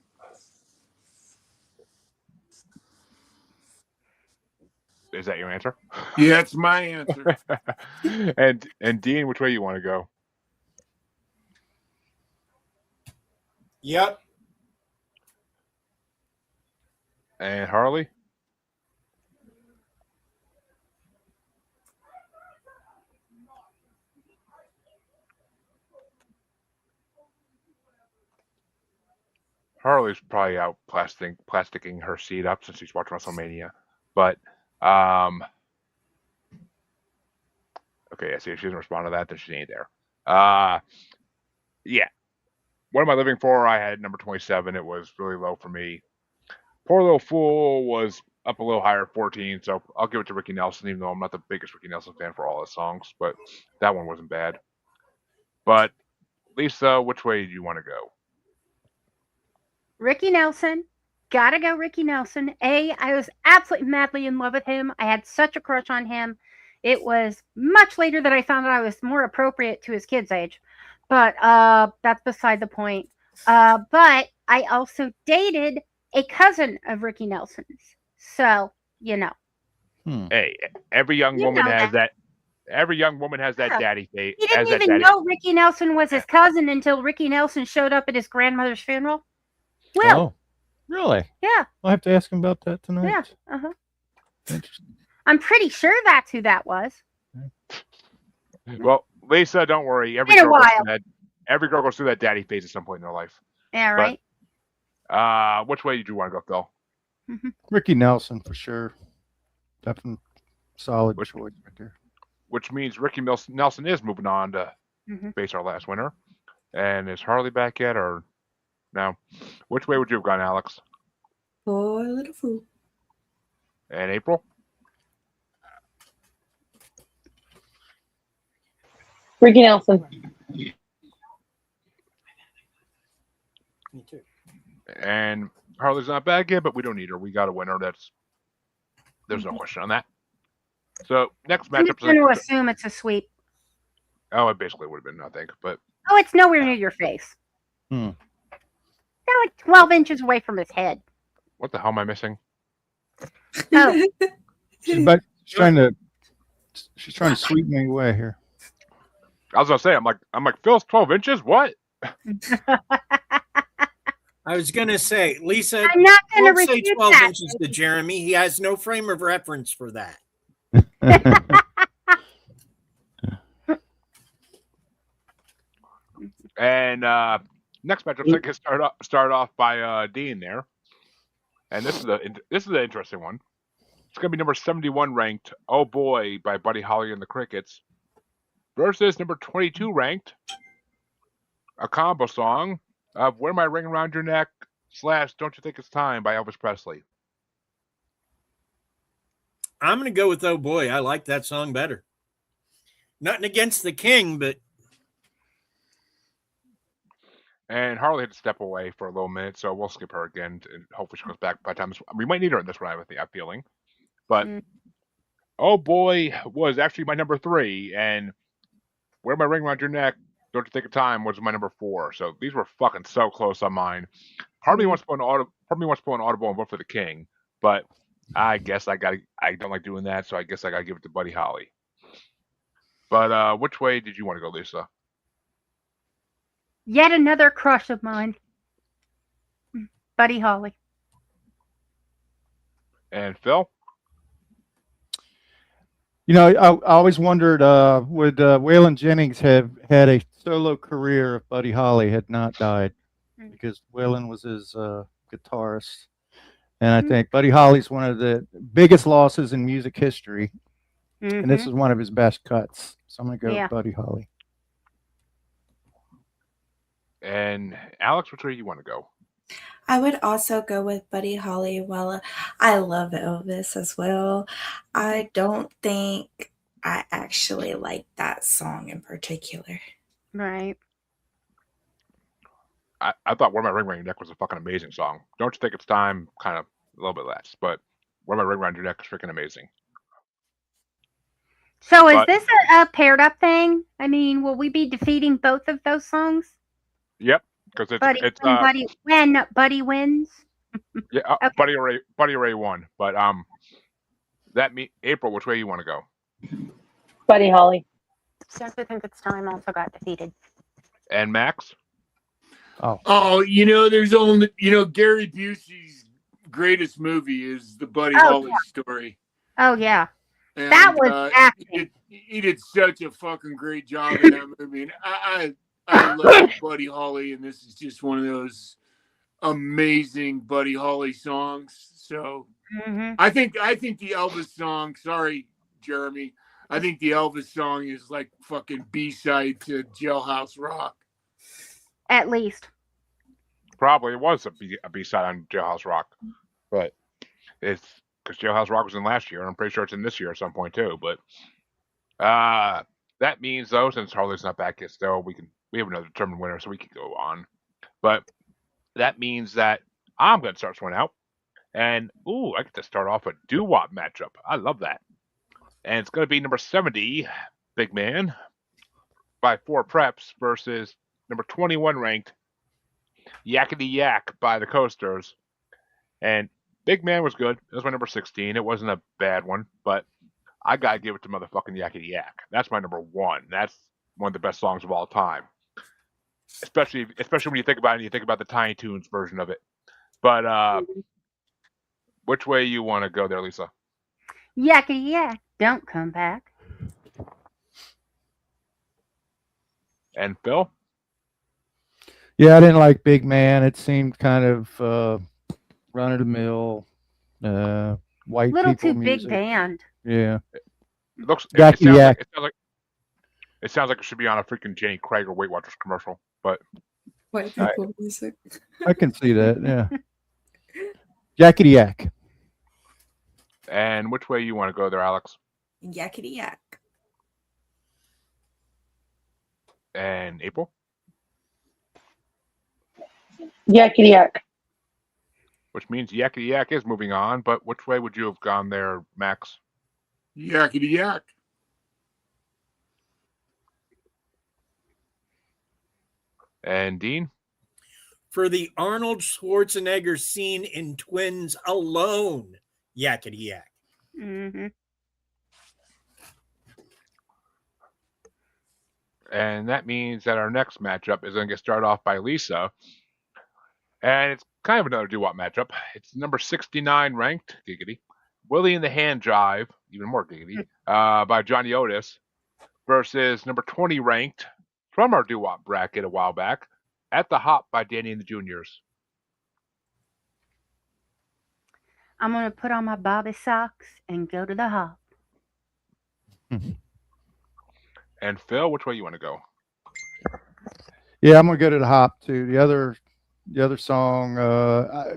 Is that your answer? Yeah, it's my answer. and Dean, which way you want to go? Yep. And Harley? Harley's probably out plasticking her seat up since she's watching WrestleMania. But okay, I see if she doesn't respond to that, then she ain't there. Yeah. What Am I Living For? I had number 27. It was really low for me. Poor Little Fool was up a little higher, 14. So I'll give it to Ricky Nelson, even though I'm not the biggest Ricky Nelson fan for all his songs. But that one wasn't bad. But Lisa, which way do you want to go? Ricky Nelson. Gotta go Ricky Nelson. I was absolutely madly in love with him. I had such a crush on him. It was much later that I found out I was more appropriate to his kid's age. But that's beside the point. But I also dated a cousin of Ricky Nelson's. So, Hey, every young woman has that. Every young woman has that daddy face. He didn't even know Ricky Nelson was his cousin until Ricky Nelson showed up at his grandmother's funeral. Will. Oh, really? Yeah. I'll have to ask him about that tonight. Yeah. Uh-huh. Interesting. I'm pretty sure that's who that was. Well, Lisa, don't worry. Every girl goes through that daddy phase at some point in their life. Yeah, right. But, which way did you want to go, Phil? Mm-hmm. Ricky Nelson for sure. Definitely solid choice right there. Which means Ricky Nelson is moving on to face our last winner. And is Harley back yet, or no? Which way would you have gone, Alex? Poor Little Fool. And April? Ricky Nelson. Me too. And Harley's not back yet, but we don't need her. We got a winner. There's no question on that. So next I'm matchup. just going to assume it's a sweep. Oh, it basically would have been, I think. But it's nowhere near your face. They're like 12 inches away from his head. What the hell am I missing? Oh. She's trying to sweep me away here. I was gonna say, I'm like Phil's 12 inches. What? I was going to say, Lisa, I'm not going to say refute 12 that. inches to Jeremy. He has no frame of reference for that. And next matchup, I can start off by Dean there. And this is an interesting one. It's going to be number 71 ranked "Oh Boy" by Buddy Holly and the Crickets versus number 22 ranked, a combo song of "Wear My Ring Around Your Neck" / "Don't You Think It's Time" by Elvis Presley. I'm going to go with "Oh Boy." I like that song better. Nothing against the King, but. And Harley had to step away for a little minute, so we'll skip her again, and hopefully she comes back by the time we might need her in this round. I'm feeling, but "Oh Boy" was actually my number 3, and "Wear My Ring Around Your Neck, Don't You Think It's Time" was my number 4. So these were fucking so close on mine. Part of me wants to put an audible and vote for the King, but I guess I don't like doing that, so I guess I gotta give it to Buddy Holly. But which way did you want to go, Lisa? Yet another crush of mine, Buddy Holly. And Phil? You know, I always wondered, would Waylon Jennings have had a solo career if Buddy Holly had not died? Because Waylon was his guitarist. And I think Buddy Holly's one of the biggest losses in music history. And this is one of his best cuts. So I'm going to go with Buddy Holly. And Alex, which way do you want to go? I would also go with Buddy Holly. Well, I love Elvis as well. I don't think I actually like that song in particular. Right. I thought "Wear My Ring Around Your Neck" was a fucking amazing song. "Don't You Think It's Time" kind of a little bit less, but "Wear My Ring Around Your Neck" is freaking amazing. So is this a paired up thing? I mean, will we be defeating both of those songs? Yep, because it's when Buddy wins. Yeah, okay. Buddy Ray won, but April, which way you want to go? Buddy Holly. Since I think it's time, also got defeated. And Max? Oh, there's only Gary Busey's greatest movie is the Buddy Holly story. Oh yeah. And, that was acting. He did such a fucking great job in that movie. And I love Buddy Holly, and this is just one of those amazing Buddy Holly songs. So I think the Elvis song, sorry, Jeremy, I think the Elvis song is like fucking B-side to Jailhouse Rock. At least. Probably it was a B-side on Jailhouse Rock, but it's because Jailhouse Rock was in last year, and I'm pretty sure it's in this year at some point too. But that means though, since Harley's not back yet, still we have another determined winner, so we can go on. But that means that I'm going to start this one out, and I get to start off a doo-wop matchup. I love that, and it's going to be number 70, Big Man, by 4 Preps versus number 21 ranked Yakety Yak by the Coasters. And Big Man was good. It was my number 16. It wasn't a bad one, but I gotta give it to motherfucking Yakety Yak. That's my number 1. That's one of the best songs of all time. Especially when you think about it and you think about the Tiny Toons version of it. But which way you want to go there, Lisa? Yakety Yak, don't come back. And Phil? Yeah, I didn't like Big Man. It seemed kind of run-of-the-mill white little people too music. Big band. Yeah. It sounds like it should be on a freaking Jenny Craig or Weight Watchers commercial, but white people music. I can see that, yeah. Yakety Yak. And which way you want to go there, Alex? Yakety Yak. And April? Yakety Yak. Which means Yakety Yak is moving on, but which way would you have gone there, Max? Yakety Yak. And Dean? For the Arnold Schwarzenegger scene in Twins alone, Yakety Yak. Mm-hmm. And that means that our next matchup is going to get started off by Lisa. And it's kind of another doo-wop matchup. It's number 69 ranked, giggity, Willie and the Hand Jive, even more giggity, by Johnny Otis, versus number 20 ranked from our doo-wop bracket a while back, At the Hop by Danny and the Juniors. I'm gonna put on my bobby socks and go to the hop. And Phil, which way you want to go? Yeah, I'm gonna go to the hop too. The other song, I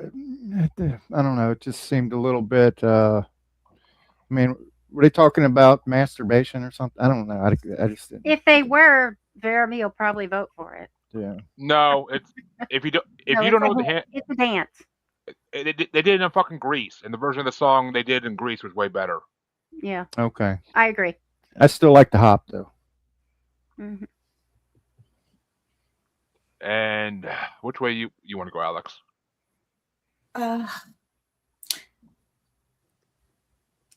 don't know. It just seemed a little bit. I mean, were they talking about masturbation or something? I don't know. I just didn't. If they were, Jeremy will probably vote for it. Yeah. No, it's if you don't No, know what it's a dance. they did it in fucking Greece, and the version of the song they did in Greece was way better. Yeah, Okay. I agree. I still like the hop though. hmm And which way you want to go, Alex?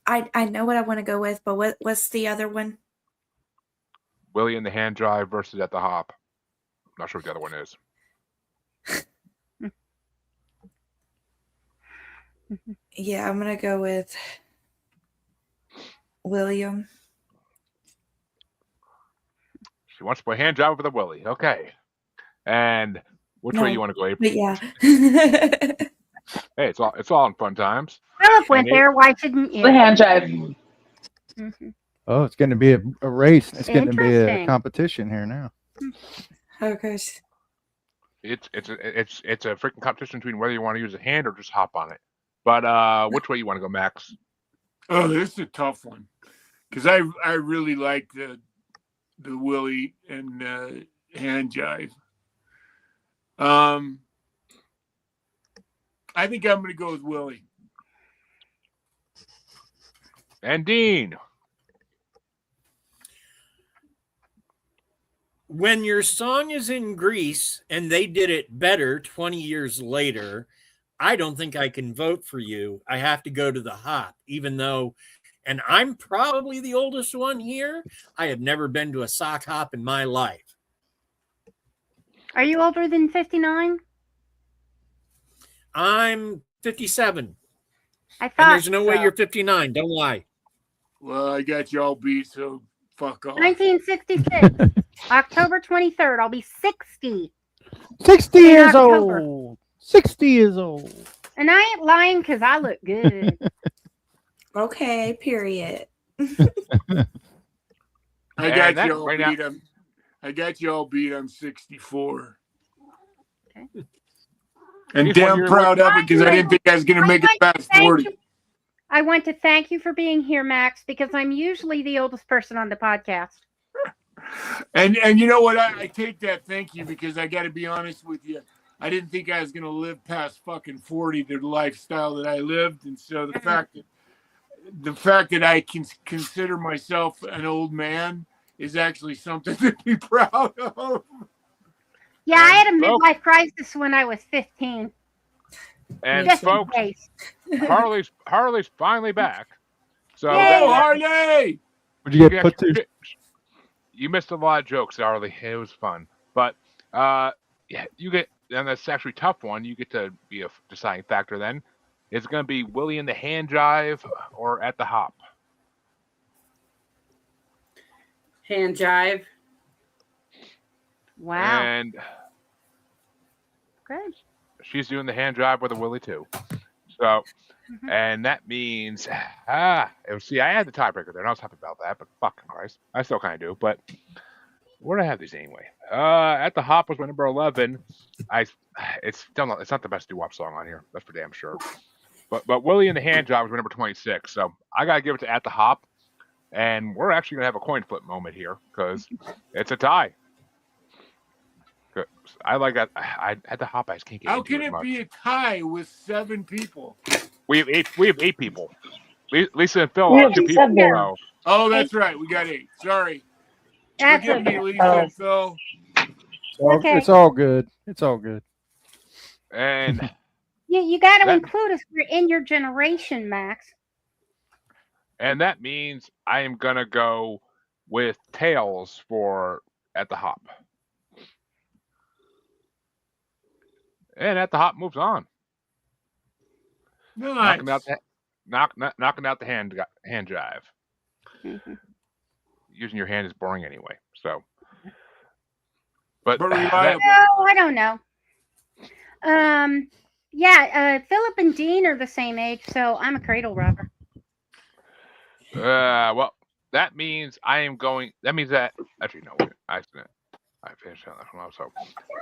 I know what I want to go with, but what's the other one? Willie and the Hand Drive versus At the Hop. I'm not sure what the other one is. Yeah, I'm gonna go with William. She wants to play Hand Drive with a Willie. Okay. And which way you want to go, April? But yeah. Hey, it's all in fun times. Philip went And there. Why shouldn't you? The hand drive. Mhm. Oh, it's going to be a race. It's going to be a Interesting. competition here now. Oh gosh. It's a freaking competition between whether you want to use a hand or just hop on it. But which way you want to go, Max? Oh, this is a tough one because I really like the Willie and hand jive. I think I'm going to go with Willie. And Dean. When your song is in Greece and they did it better 20 years later, I don't think I can vote for you. I have to go to the hop, even though, and I'm probably the oldest one here. I have never been to a sock hop in my life. Are you older than 59? I'm 57. I thought. And there's no way so. you're 59. Don't lie. Well, I got you all beat, so fuck off. 1966, October 23rd. I'll be 60. 60 In years October. old. 60 years old. And I ain't lying because I look good. Okay, period. I got that you all right beat. now- I got you all beat. I'm 64. Okay. And 64 damn years proud of it because I didn't think I was going to make it past 40. I want to thank you for being here, Max, because I'm usually the oldest person on the podcast. And you know what? I take that thank you because I got to be honest with you. I didn't think I was going to live past fucking 40, the lifestyle that I lived. And so the fact that I can consider myself an old man is actually something to be proud of. Yeah, I had a folks- midlife crisis when I was 15. And Just in folks, case. Harley's finally back. So Yay! that- Oh, Harley! Would you get Yeah, put to? you missed a lot of jokes, Harley. It was fun. But yeah, you get, and that's actually a tough one. You get to be a deciding factor then. It's going to be Willie in the Hand Jive or At the Hop. Hand jive. Wow. And Good. she's doing the hand jive with a Willie too. So, Mhm. and that means, see, I had the tiebreaker there, and I was happy about that, but fucking Christ, I still kind of do. But where do I have these anyway? At the Hop was my number 11. It's not the best doo-wop song on here. That's for damn sure. But Willie and the Hand Job was my number 26. So I gotta give it to At the Hop, and we're actually gonna have a coin flip moment here because it's a tie. 'Cause I like that. At the Hop, I just can't get How into can as it much. be a tie with 7 people? We have 8 people. Lisa and Phil We are have 2 people. 7. So Oh, that's right. We got 8. Sorry. That's Forgive me, okay. Lisa Oh. and Phil. Okay. It's all good. It's all good. and You got to That- include us in your generation, Max. and that means I am gonna go with Tails for At the Hop. And At the Hop moves on. Nice. Knocking out the hand jive. Mhm. Using your hand is boring anyway. So but reliable. Oh, I don't know. Yeah, Philip and Dean are the same age, so I'm a cradle robber. well, that means I am going. That means that actually no, wait, I finished that one. So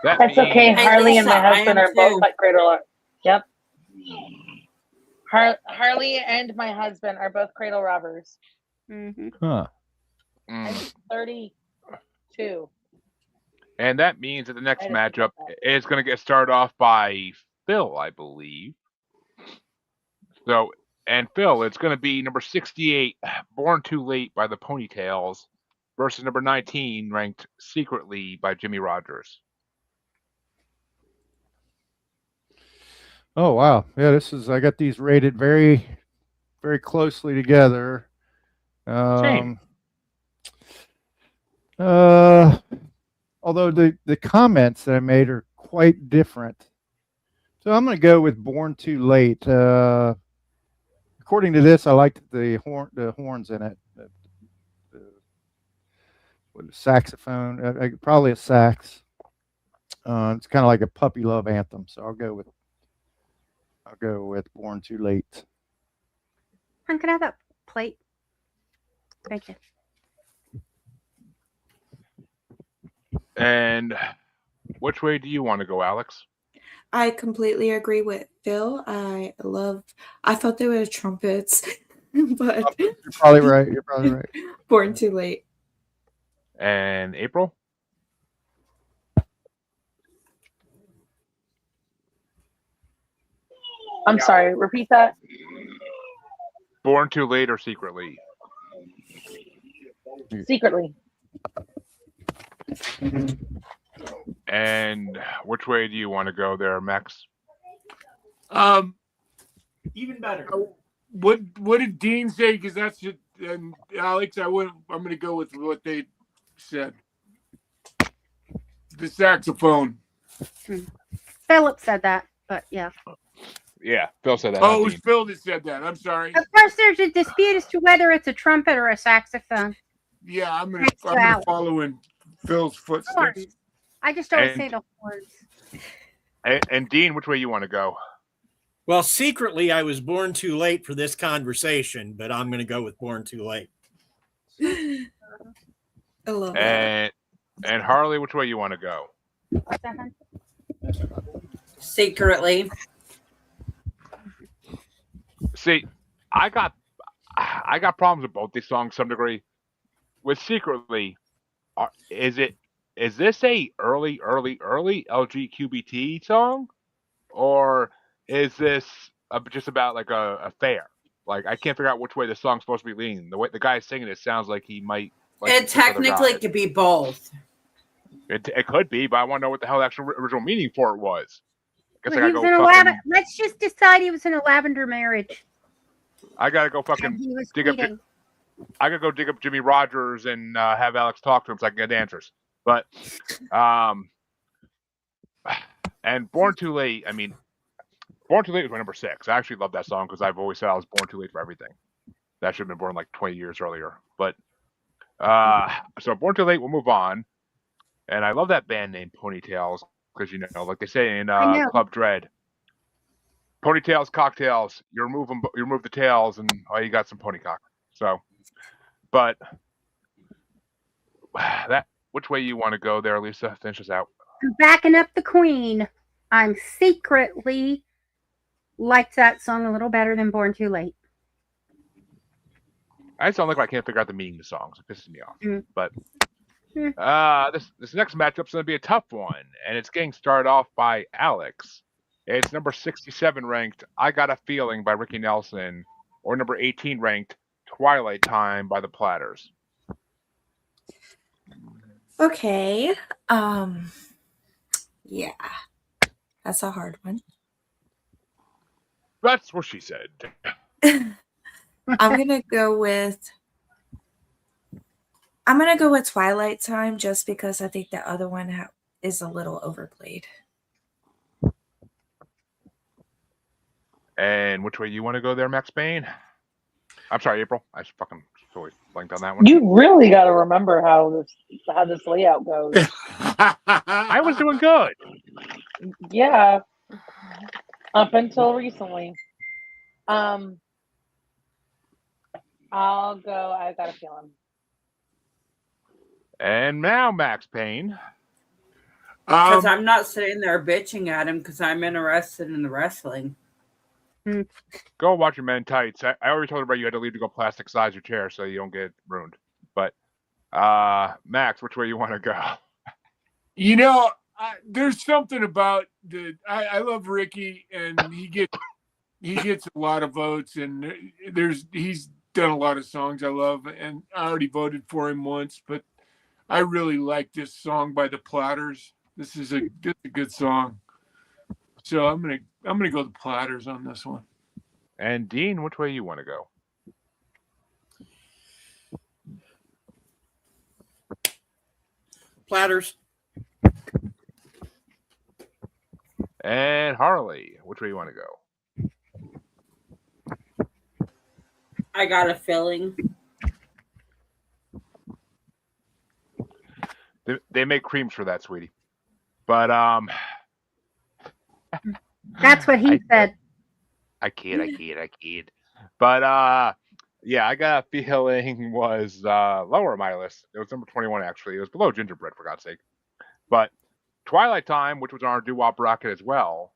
that That's means okay. Hey, Harley and Lisa, my I husband am are both too. like cradle. Yep. Harley and my husband are both cradle robbers. Hmm. Huh. I'm 32. and that means that the next I didn't think matchup about is going to get started off by Phil, I believe. So, and Phil, it's going to be number 68, Born Too Late by the Ponytails, versus number 19, ranked Secretly by Jimmy Rogers. Oh wow. Yeah, I got these rated very, very closely together. Same. Although the comments that I made are quite different. So I'm going to go with Born Too Late. According to this, I liked the horns in it. With a saxophone, probably a sax. It's kind of like a puppy love anthem. So I'll go with Born Too Late. I'm gonna have that plate. Thank you. And which way do you want to go, Alex? I completely agree with Phil. I thought they were trumpets, but You're probably right. You're probably right. Born Too Late. And April? I'm sorry. Repeat that. Born Too Late or Secretly? Secretly. And which way do you want to go there, Max? Even better. What did Dean say? Because that's it. And Alex, I'm going to go with what they said. The saxophone. Philip said that, but yeah. Yeah, Phil said that. Oh, it was Phil that said that. I'm sorry. Of course, there's a dispute as to whether it's a trumpet or a saxophone. Yeah, I'm gonna Thanks, Alex. follow in Phil's footsteps. Horns. I just always And- say the horns. And Dean, which way you want to go? Well, secretly, I was born too late for this conversation, but I'm going to go with Born Too Late. I love that. And Harley, which way you want to go? What's that, hon? Secretly. See, I got problems with both these songs to some degree. With Secretly, is this a early LGQBT song, or is this just about like a affair? Like, I can't figure out which way the song's supposed to be leaning. The way the guy singing it sounds like he might. Like It technically could be both. It could be, but I want to know what the hell the actual original meaning for it was. Guess Well, I he gotta was go in a fucking. let's just decide he was in a lavender marriage. I gotta go And fucking he was dig up. cheating. I gotta go dig up Jimmy Rogers and have Alex talk to him so I can get answers. But and Born Too Late. I mean, Born Too Late was my number 6. I actually love that song because I've always said I was born too late for everything. That should have been born like 20 years earlier. But so Born Too Late. We'll move on. And I love that band name Ponytails because like they say in I know. Club Dread. Ponytails, cocktails. You remove the tails, and you got some ponycock. So, but which way you want to go there, Lisa? Finish us out. I'm backing up the queen. I'm secretly liked that song a little better than Born Too Late. I sound like I can't figure out the meaning of the songs. It pisses me off. Mm. But this next matchup's going to be a tough one, and it's getting started off by Alex. It's number 67 ranked I Got a Feeling by Ricky Nelson, or number 18 ranked Twilight Time by the Platters. Okay. Yeah. That's a hard one. That's what she said. I'm gonna go with Twilight Time just because I think the other one is a little overplayed. And which way you want to go there, Max Payne? I'm sorry, April. I fucking Totally blanked on that one. You really got to remember how this layout goes. I was doing good. Yeah, up until recently. I'll go. I got a feeling. And now Max Payne. Because I'm not sitting there bitching at him because I'm interested in the wrestling. Go watch your Men Tights. I already told everybody you had to leave to go plastic size your chair so you don't get ruined. But Max, which way you want to go? You know, there's something about I love Ricky, and he gets a lot of votes, and he's done a lot of songs I love, and I already voted for him once, but I really like this song by the Platters. This is a good song. So I'm gonna go the Platters on this one. And Dean, which way you want to go? Platters. And Harley, which way you want to go? I got a feeling. They make creams for that, sweetie. But That's what he said. I kid. But yeah, I got a feeling was lower on my list. It was number 21 actually. It was below Gingerbread, for God's sake. But Twilight Time, which was on our doo-wop bracket as well,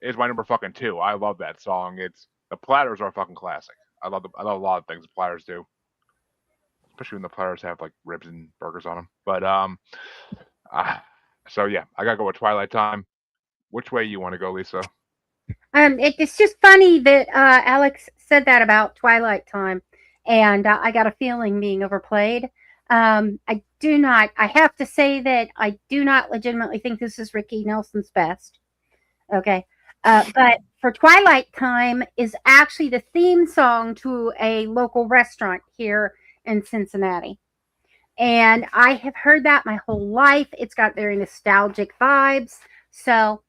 is my number fucking 2. I love that song. The Platters are a fucking classic. I love a lot of things the Platters do, especially when the Platters have like ribs and burgers on them. But so yeah, I gotta go with Twilight Time. Which way you want to go, Lisa? It's just funny that Alex said that about Twilight Time, and I got a feeling being overplayed. I have to say that I do not legitimately think this is Ricky Nelson's best. Okay. But for Twilight Time is actually the theme song to a local restaurant here in Cincinnati. And I have heard that my whole life. It's got very nostalgic vibes. So,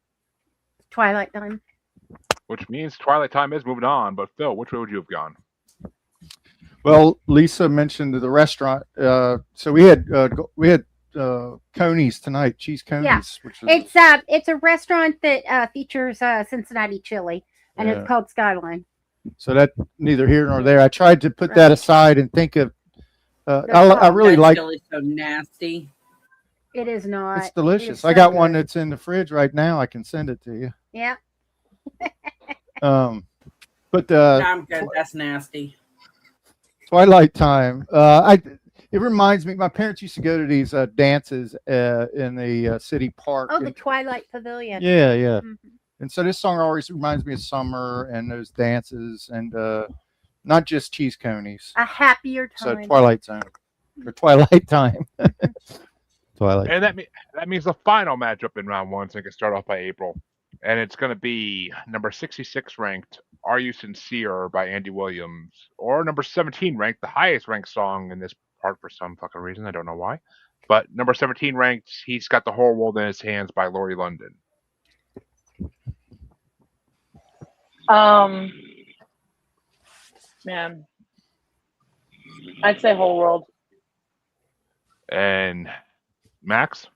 Twilight Time. Which means Twilight Time is moving on. But Phil, which way would you have gone? Well, Lisa mentioned the restaurant. So we had Coney's tonight, cheese Coney's. Yeah. Which is, It's a restaurant that features Cincinnati chili, and it's called Skyline. So that neither here nor there. I tried to put that aside and think of. I really like. Chili so nasty. It is not. It's delicious. It is so I got good. one that's in the fridge right now. I can send it to you. Yeah. But I'm good. That's nasty. Twilight Time. It reminds me. My parents used to go to these dances in the city park. Oh, the Twilight Pavilion. Yeah. Mm-hmm. And so this song always reminds me of summer and those dances, and not just cheese Coney's. A happier So time. Twilight Zone or Twilight Time. Twilight. And that means the final matchup in round 1, so it can start off by April. And it's going to be number 66 ranked Are You Sincere by Andy Williams, or number 17 ranked, the highest ranked song in this part for some fucking reason. I don't know why. But number 17 ranked, He's Got the Whole World in His Hands by Lori London. Man, I'd say Whole World. And Max?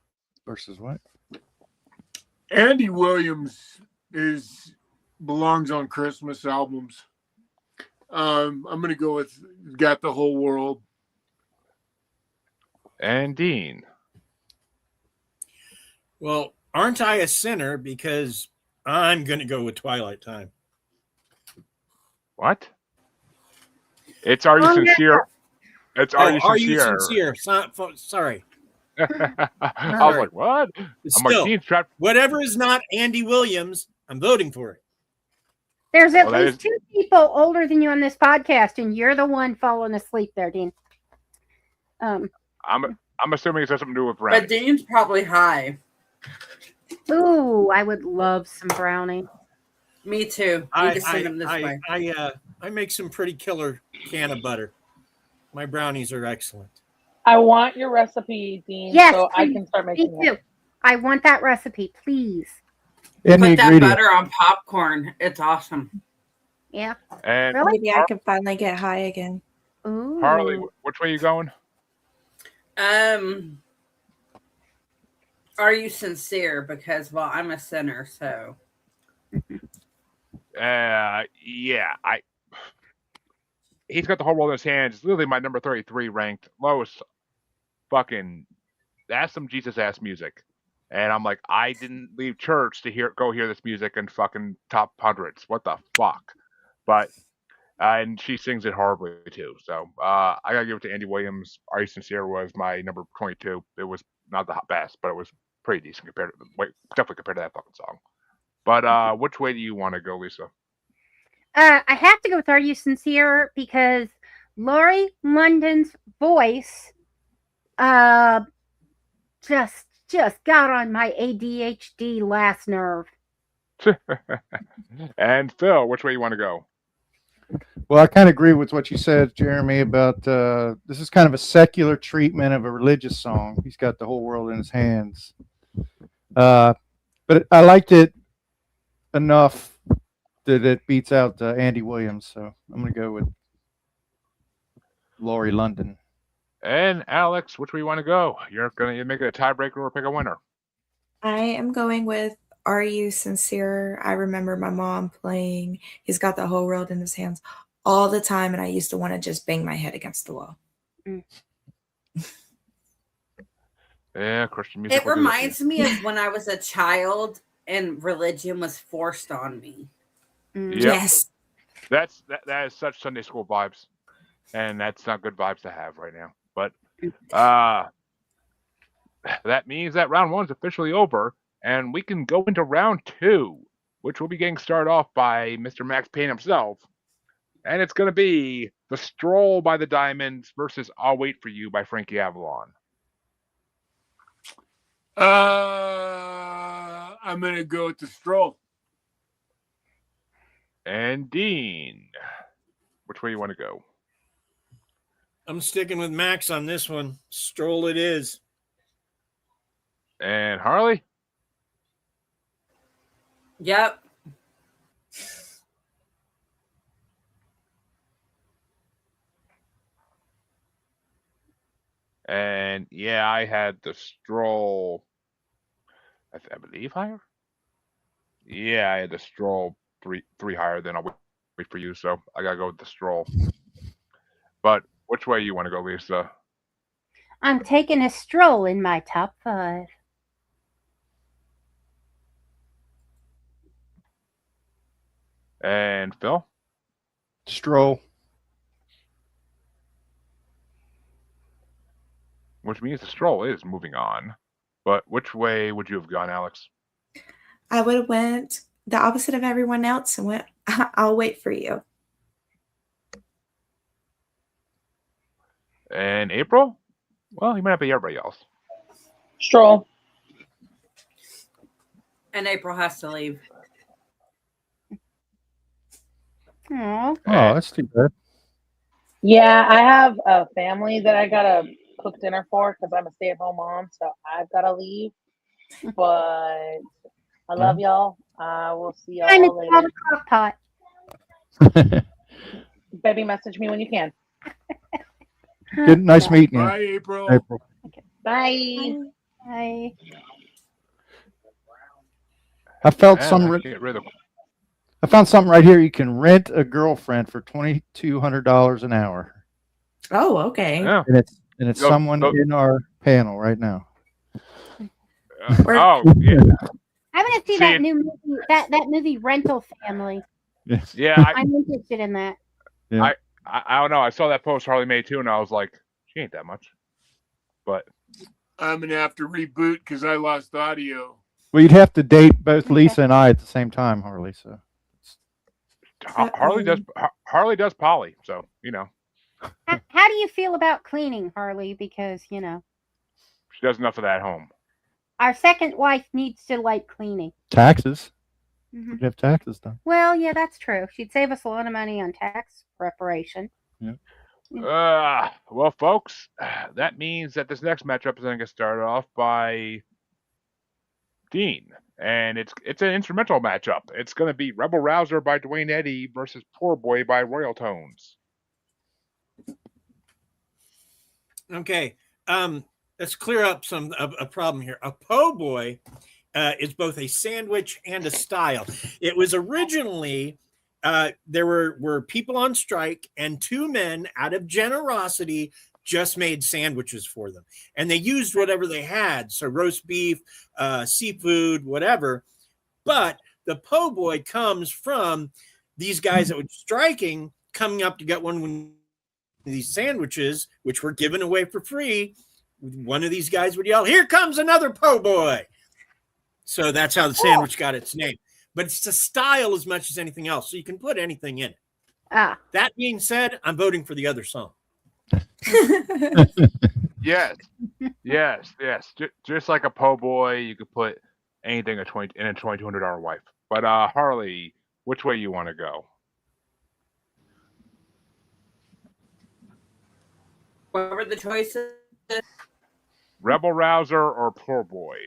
Versus what? Andy Williams belongs on Christmas albums. I'm gonna go with Got the Whole World. And Dean? Well, aren't I a sinner? Because I'm gonna go with Twilight Time. What? It's Are You Sincere? It's Are You Sincere? Sorry. I was like, what? Still, whatever is not Andy Williams, I'm voting for it. There's at least 2 people older than you on this podcast, and you're the one falling asleep there, Dean. I'm assuming it has something to do with brownie. But Dean's probably high. Ooh, I would love some brownie. Me too. You can send them this way. I make some pretty killer can of butter. My brownies are excellent. I want your recipe, Dean, Yes, so I please. can start making Me too. it. I want that recipe, please. And Put that butter on popcorn. It's awesome. Yeah. And Maybe I can finally get high again. Ooh. Harley, which way you going? Are you sincere? Because well, I'm a sinner, so Yeah, he's got the whole world in his hands. It's literally my number 33 ranked lowest fucking. That's some Jesus ass music, and I'm like, I didn't leave church to go hear this music and fucking top hundreds. What the fuck? But and she sings it horribly too. So I gotta give it to Andy Williams. Are You Sincere was my number 22. It was not the best, but it was pretty decent compared to definitely compared to that fucking song. But which way do you want to go, Lisa? I have to go with Are You Sincere because Laurie London's voice just got on my ADHD last nerve. And Phil, which way you want to go? Well, I kind of agree with what you said, Jeremy, about this is kind of a secular treatment of a religious song. He's got the whole world in his hands. But I liked it enough that it beats out Andy Williams. So I'm going to go with Laurie London. And Alex, which way you want to go? You're going to make it a tiebreaker or pick a winner? I am going with Are You Sincere? I remember my mom playing He's Got the Whole World in His Hands all the time, and I used to want to just bang my head against the wall. Yeah, Christian music. it reminds me of when I was a child and religion was forced on me. Yep. Yes. That is such Sunday school vibes, and that's not good vibes to have right now. But that means that round one is officially over, and we can go into round two, which will be getting started off by Mr. Max Payne himself. And it's going to be The Stroll by the Diamonds versus I'll Wait for You by Frankie Avalon. I'm going to go with The Stroll. And Dean, which way you want to go? I'm sticking with Max on this one. Stroll it is. And Harley? Yep. And yeah, I had The Stroll, I believe higher. Yeah, I had The Stroll three higher than I'll Wait for You, so I gotta go with The Stroll. But which way you want to go, Lisa? I'm taking a stroll in my top 5. And Phil? Stroll. Which means The Stroll is moving on. But which way would you have gone, Alex? I would have went the opposite of everyone else and went, I'll Wait for You. And April? Well, he might not be everybody else. Stroll. And April has to leave. Oh, that's too bad. Yeah, I have a family that I gotta cook dinner for because I'm a stay-at-home mom, so I've gotta leave. But I love y'all. We'll see y'all later. Crock pot. Baby, message me when you can. Good, nice meeting you. Bye, April. April. Bye. Bye. I felt Man, some. I get rid of. I found something right here. You can rent a girlfriend for $2,200 an hour, Oh, okay. Yeah. and it's Go- someone go- in our panel right now. Oh, yeah. I'm gonna see See that it- new movie, that movie Rental Family. Yeah, I'm interested in that. I don't know. I saw that post Harley made too, and I was like, she ain't that much. But I'm going to have to reboot because I lost audio. Well, you'd have to date both Lisa and I at the same time, Harley. So Harley does poly, so you know How do you feel about cleaning, Harley? Because she does enough of that at home. our second wife needs to like cleaning. taxes. Mhm. You'd have taxes done. Well, yeah, that's true. She'd save us a lot of money on tax preparation. Well, folks, that means that this next matchup is going to get started off by Dean, and it's an instrumental matchup. It's going to be Rebel Rouser by Dwayne Eddy versus Poor Boy by Royal Tones. Okay. Let's clear up a problem here. A po' boy is both a sandwich and a style. It was originally there were people on strike, and two men, out of generosity, just made sandwiches for them, and they used whatever they had, so roast beef, seafood, whatever. But the po' boy comes from these guys that were striking, coming up to get one of these sandwiches, which were given away for free. One of these guys would yell, "Here comes another po' boy!" So that's how the sandwich got its name. But it's a style as much as anything else, so you can put anything in it. That being said, I'm voting for the other song. Yes. Just like a po' boy, you could put anything in a $2,200 wife. But Harley, which way you want to go? Whatever the choice is. Rebel rouser or poor boy?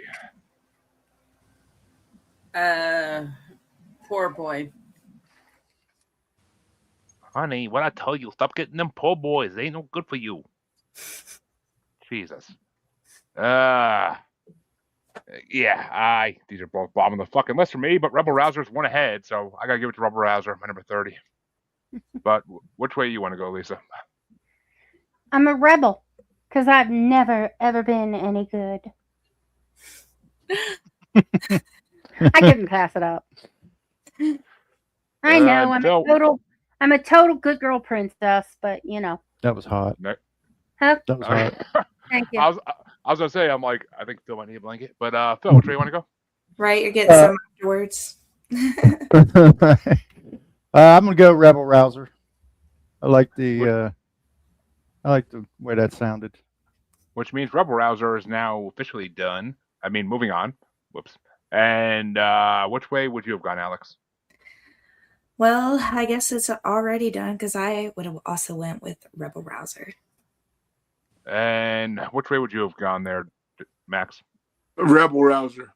Poor boy. Honey, what I tell you, stop getting them po' boys. They ain't no good for you. Jesus. Yeah, these are both bombing the fucking list for me, but Rebel Rouser's one ahead, so I gotta give it to Rebel Rouser, my number 30. But which way you want to go, Lisa? I'm a rebel because I've never ever been any good. I couldn't pass it up. I know I'm a total good girl princess, but you know. That was hot. Huh? That was hot. Thank you. I was gonna say, I'm like, I think Phil might need a blanket, but Phil, which way you want to go? Right, you're getting some afterwards. I'm gonna go Rebel Rouser. I like the way that sounded. Which means Rebel Rouser is now officially done. I mean, moving on. Whoops. And which way would you have gone, Alex? Well, I guess it's already done because I would have also went with Rebel Rouser. And which way would you have gone there, Max? Rebel Rouser.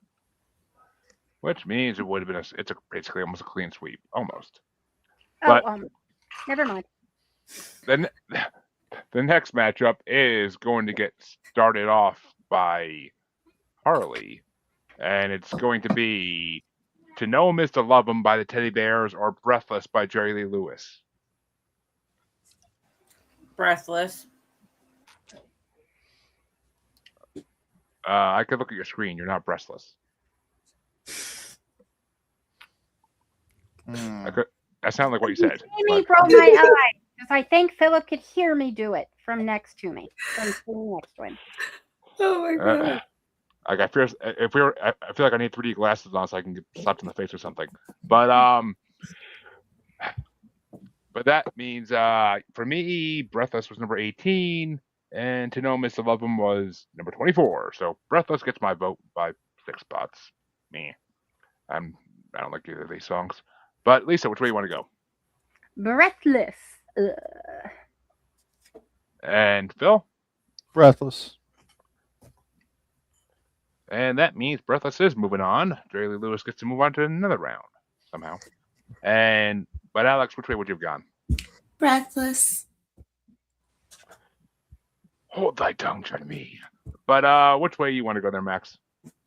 Which means it would have been it's basically almost a clean sweep, almost. Oh, But never mind. then the next matchup is going to get started off by Harley, and it's going to be To Know 'Em Is to Love 'Em by the Teddy Bears or Breathless by Jerry Lee Lewis. Breathless. I could look at your screen. You're not breathless. That sounded like what you said. See me roll my eye because I think Philip could hear me do it from next to me, from sitting next to him. Oh my god! I feel like I need 3D glasses on so I can get slapped in the face or something. But that means for me, Breathless was number 18, and To Know 'Em Is to Love 'Em was number 24. So Breathless gets my vote by 6 spots. Me, I don't like either of these songs. But Lisa, which way you want to go? Breathless. And Phil? Breathless. And that means Breathless is moving on. Jerry Lee Lewis gets to move on to another round somehow. But Alex, which way would you have gone? Breathless. Hold thy tongue, try me. But which way you want to go there, Max?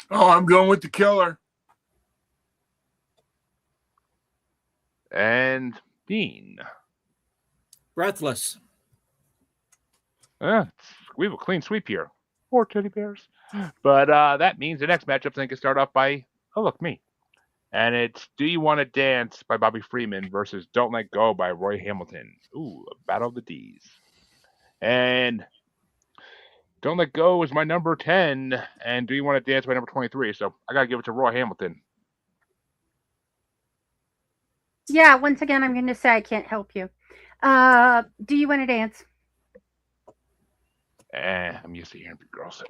Oh, I'm going with The Killer. And Dean. Breathless. We have a clean sweep here. Poor teddy bears. But that means the next matchup then can start off by me. And it's Do You Want to Dance by Bobby Freeman versus Don't Let Go by Roy Hamilton. Ooh, a battle of the D's. And Don't Let Go is my number 10, and Do You Want to Dance by number 23. So I gotta give it to Roy Hamilton. Yeah, once again, I'm going to say I can't help you. Do you want to dance? I'm used to hearing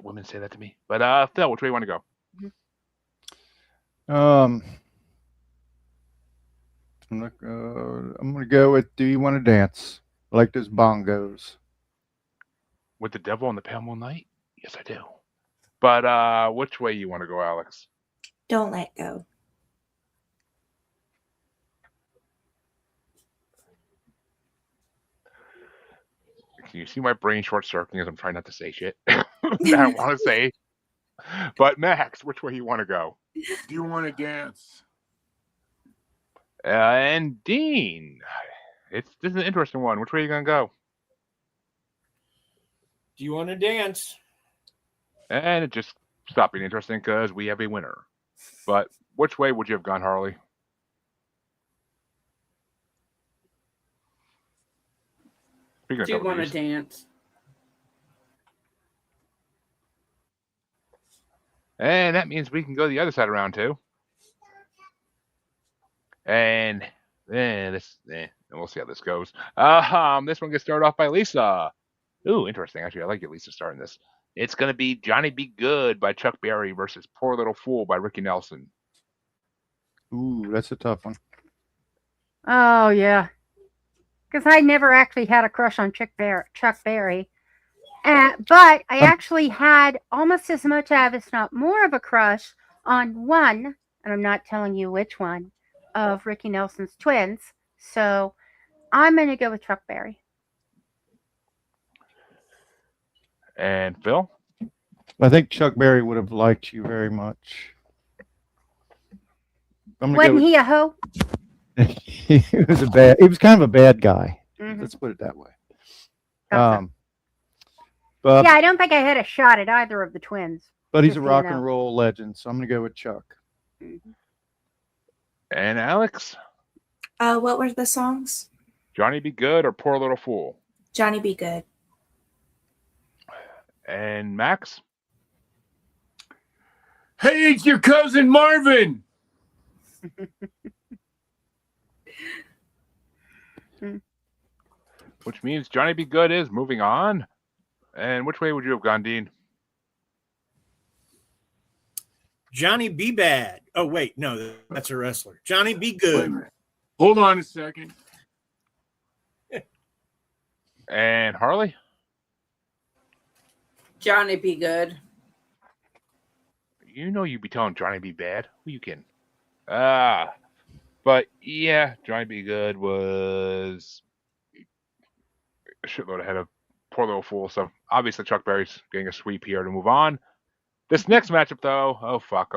women say that to me. But Phil, which way you want to go? I'm gonna go with Do You Want to Dance? I like those bongos. With the Devil on the Pale Moonlight? Yes, I do. But which way you want to go, Alex? Don't Let Go. Can you see my brain short circuiting as I'm trying not to say shit that I want to say? But Max, which way you want to go? Do you want to dance? And Dean, this is an interesting one. Which way are you gonna go? Do you want to dance? And it just stopped being interesting because we have a winner. But which way would you have gone, Harley? Speaking of Do you want to W's, dance? and that means we can go the other side of round two. And and we'll see how this goes. This one gets started off by Lisa. Ooh, interesting. Actually, I like it, Lisa, starting this. It's going to be Johnny Be Good by Chuck Berry versus Poor Little Fool by Ricky Nelson. Ooh, that's a tough one. Oh yeah, because I never actually had a crush on Chuck Berry, but I actually had almost as much of, if not more, of a crush on one, and I'm not telling you which one, of Ricky Nelson's twins. So I'm going to go with Chuck Berry. And Phil? I think Chuck Berry would have liked you very much. Wasn't he a hoe? He was kind of a bad guy. Mhm. Let's put it that way. Gotcha. But Yeah, I don't think I had a shot at either of the twins. but he's Just a so you rock know. and roll legend, so I'm gonna go with Chuck. And Alex? What were the songs? Johnny Be Good or Poor Little Fool? Johnny Be Good. And Max? Hey, it's your cousin Marvin. Which means Johnny Be Good is moving on. And which way would you have gone, Dean? Johnny Be Bad. Oh, wait. No, that's a wrestler. Johnny Be Wait a Good. minute. Hold on a second. And Harley? Johnny Be Good. You know you'd be telling Johnny Be Bad. Who you kidding? But yeah, Johnny Be Good was a shitload ahead of Poor Little Fool. So obviously Chuck Berry's getting a sweep here to move on. This next matchup, though, oh fuck.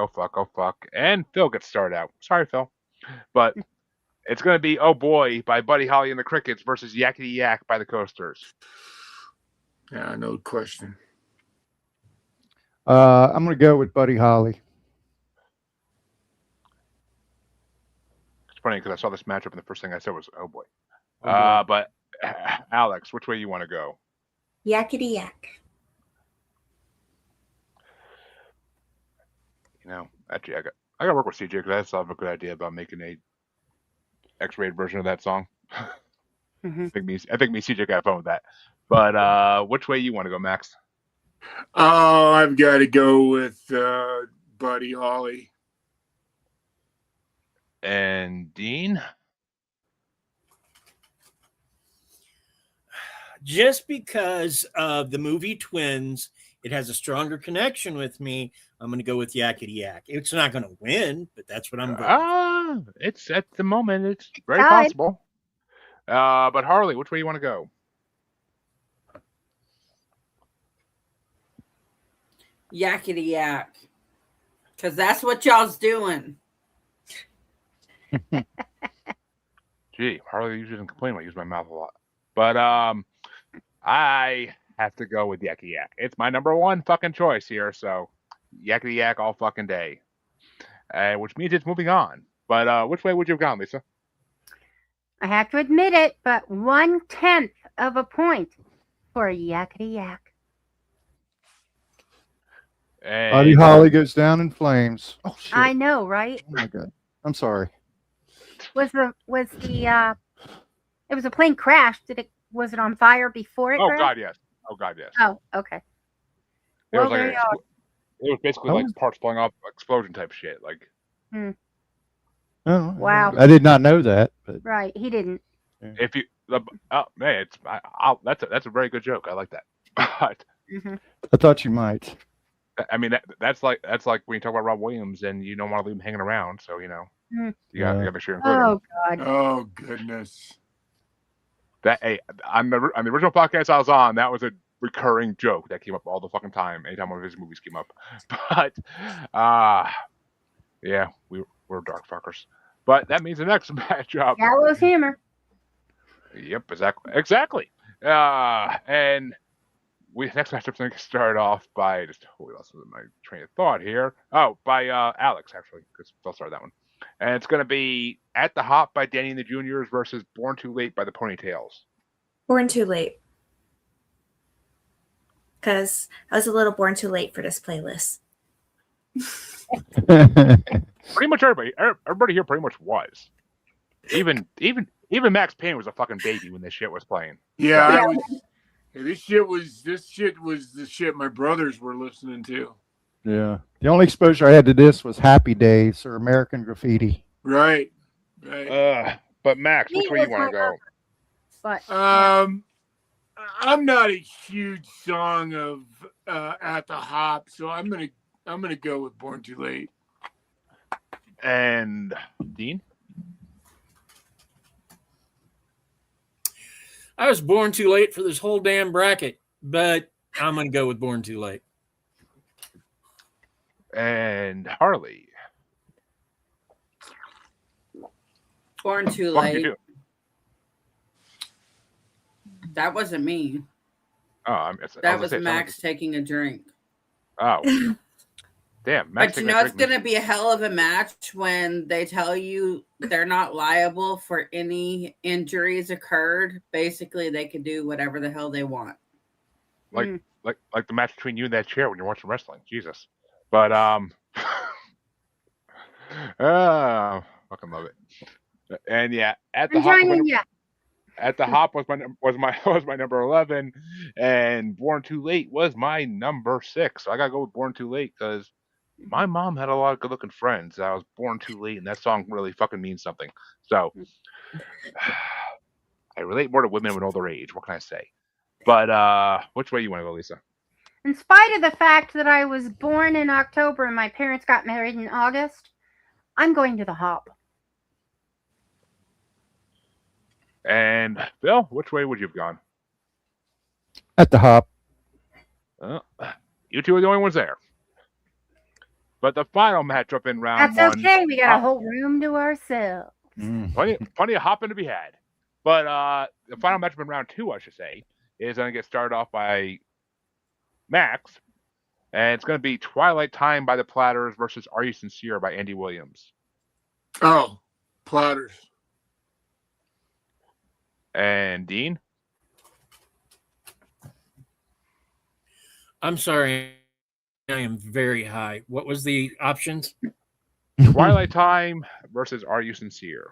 And Phil gets started out. Sorry, Phil. But it's going to be Oh Boy by Buddy Holly and the Crickets versus Yakety Yak by the Coasters. Yeah, no question. I'm gonna go with Buddy Holly. It's funny because I saw this matchup and the first thing I said was Oh Boy. Oh, boy. But Alex, which way you want to go? Yakety Yak. You know, actually, I got to work with CJ because I still have a good idea about making a X-rated version of that song. Mhm. I think me and CJ got a phone with that. But which way you want to go, Max? Oh, I've got to go with Buddy Holly. And Dean? Just because of the movie Twins, it has a stronger connection with me. I'm going to go with Yakety Yak. It's not going to win, but that's what I'm voting. It's at the moment, it's very Tied. possible. But Harley, which way you want to go? Yakety Yak. Because that's what y'all's doing. Gee, Harley usually doesn't complain when I use my mouth a lot. But I have to go with Yakety Yak. It's my number one fucking choice here, so Yakety Yak all fucking day. Which means it's moving on. But which way would you have gone, Lisa? I have to admit it, but 1/10 of a point for Yakety Yak. And Buddy Holly goes down in flames. Oh shit! I know, right? Oh my god! I'm sorry. Was the it was a plane crash? Was it on fire before it Oh crashed? god, yes. Oh god, yes. Oh, okay. It Well, was like there you are. it was basically like parts blowing up, explosion type shit. Like Oh, Wow. I did not know that. But Right, he didn't. if you, oh man, that's a very good joke. I like that. But Hmm. I thought you might. I mean that's like when you talk about Rob Williams and you don't want to leave him hanging around. So you know Mm. you got to Yeah. make sure you include him. Oh God. Oh, goodness. That on the original podcast I was on, that was a recurring joke that came up all the fucking time. Anytime one of his movies came up, but yeah, we're dark fuckers. But that means the next matchup. Gallows humor. Yep, exactly. And next matchup's going to start off by just totally lost my train of thought here. Oh, by Alex actually, because Phil started that one, and it's going to be At the Hop by Danny and the Juniors versus Born Too Late by the Ponytails. Born Too Late. Because I was a little born too late for this playlist. Pretty much everybody here pretty much was. Even Max Payne was a fucking baby when this shit was playing. Yeah, this shit was the shit my brothers were listening to. Yeah. The only exposure I had to this was Happy Days or American Graffiti. Right. But Max, which way you want to go? But I'm not a huge song of At the Hop, so I'm gonna go with Born Too Late. And Dean? I was born too late for this whole damn bracket, but I'm going to go with Born Too Late. And Harley? Born Too What did you Late. That wasn't me. Oh, That was Max taking a drink. Oh, damn! Max But you know it's going to be a hell of a match when they tell you they're not liable for any injuries occurred. Basically, they can do whatever the hell they want. Like the match between you and that chair when you're watching wrestling. Jesus. But fucking love it. And yeah, At the Hop was my number 11, and Born Too Late was my number 6. So I gotta go with Born Too Late because my mom had a lot of good-looking friends. I was born too late, and that song really fucking means something. So I relate more to women of an older age. What can I say? But which way you want to go, Lisa? in spite of the fact that I was born in October and my parents got married in August, I'm going to the Hop. And Bill, which way would you have gone? At the Hop. You two are the only ones there. But the final matchup in round That's one. okay. We got a whole room to ourselves. Plenty of hopping to be had. But the final matchup in round 2, I should say, is going to get started off by Max. And it's going to be Twilight Time by the Platters versus Are You Sincere by Andy Williams. Oh, Platters. And Dean? I'm sorry. I am very high. What was the options? Twilight Time versus Are You Sincere?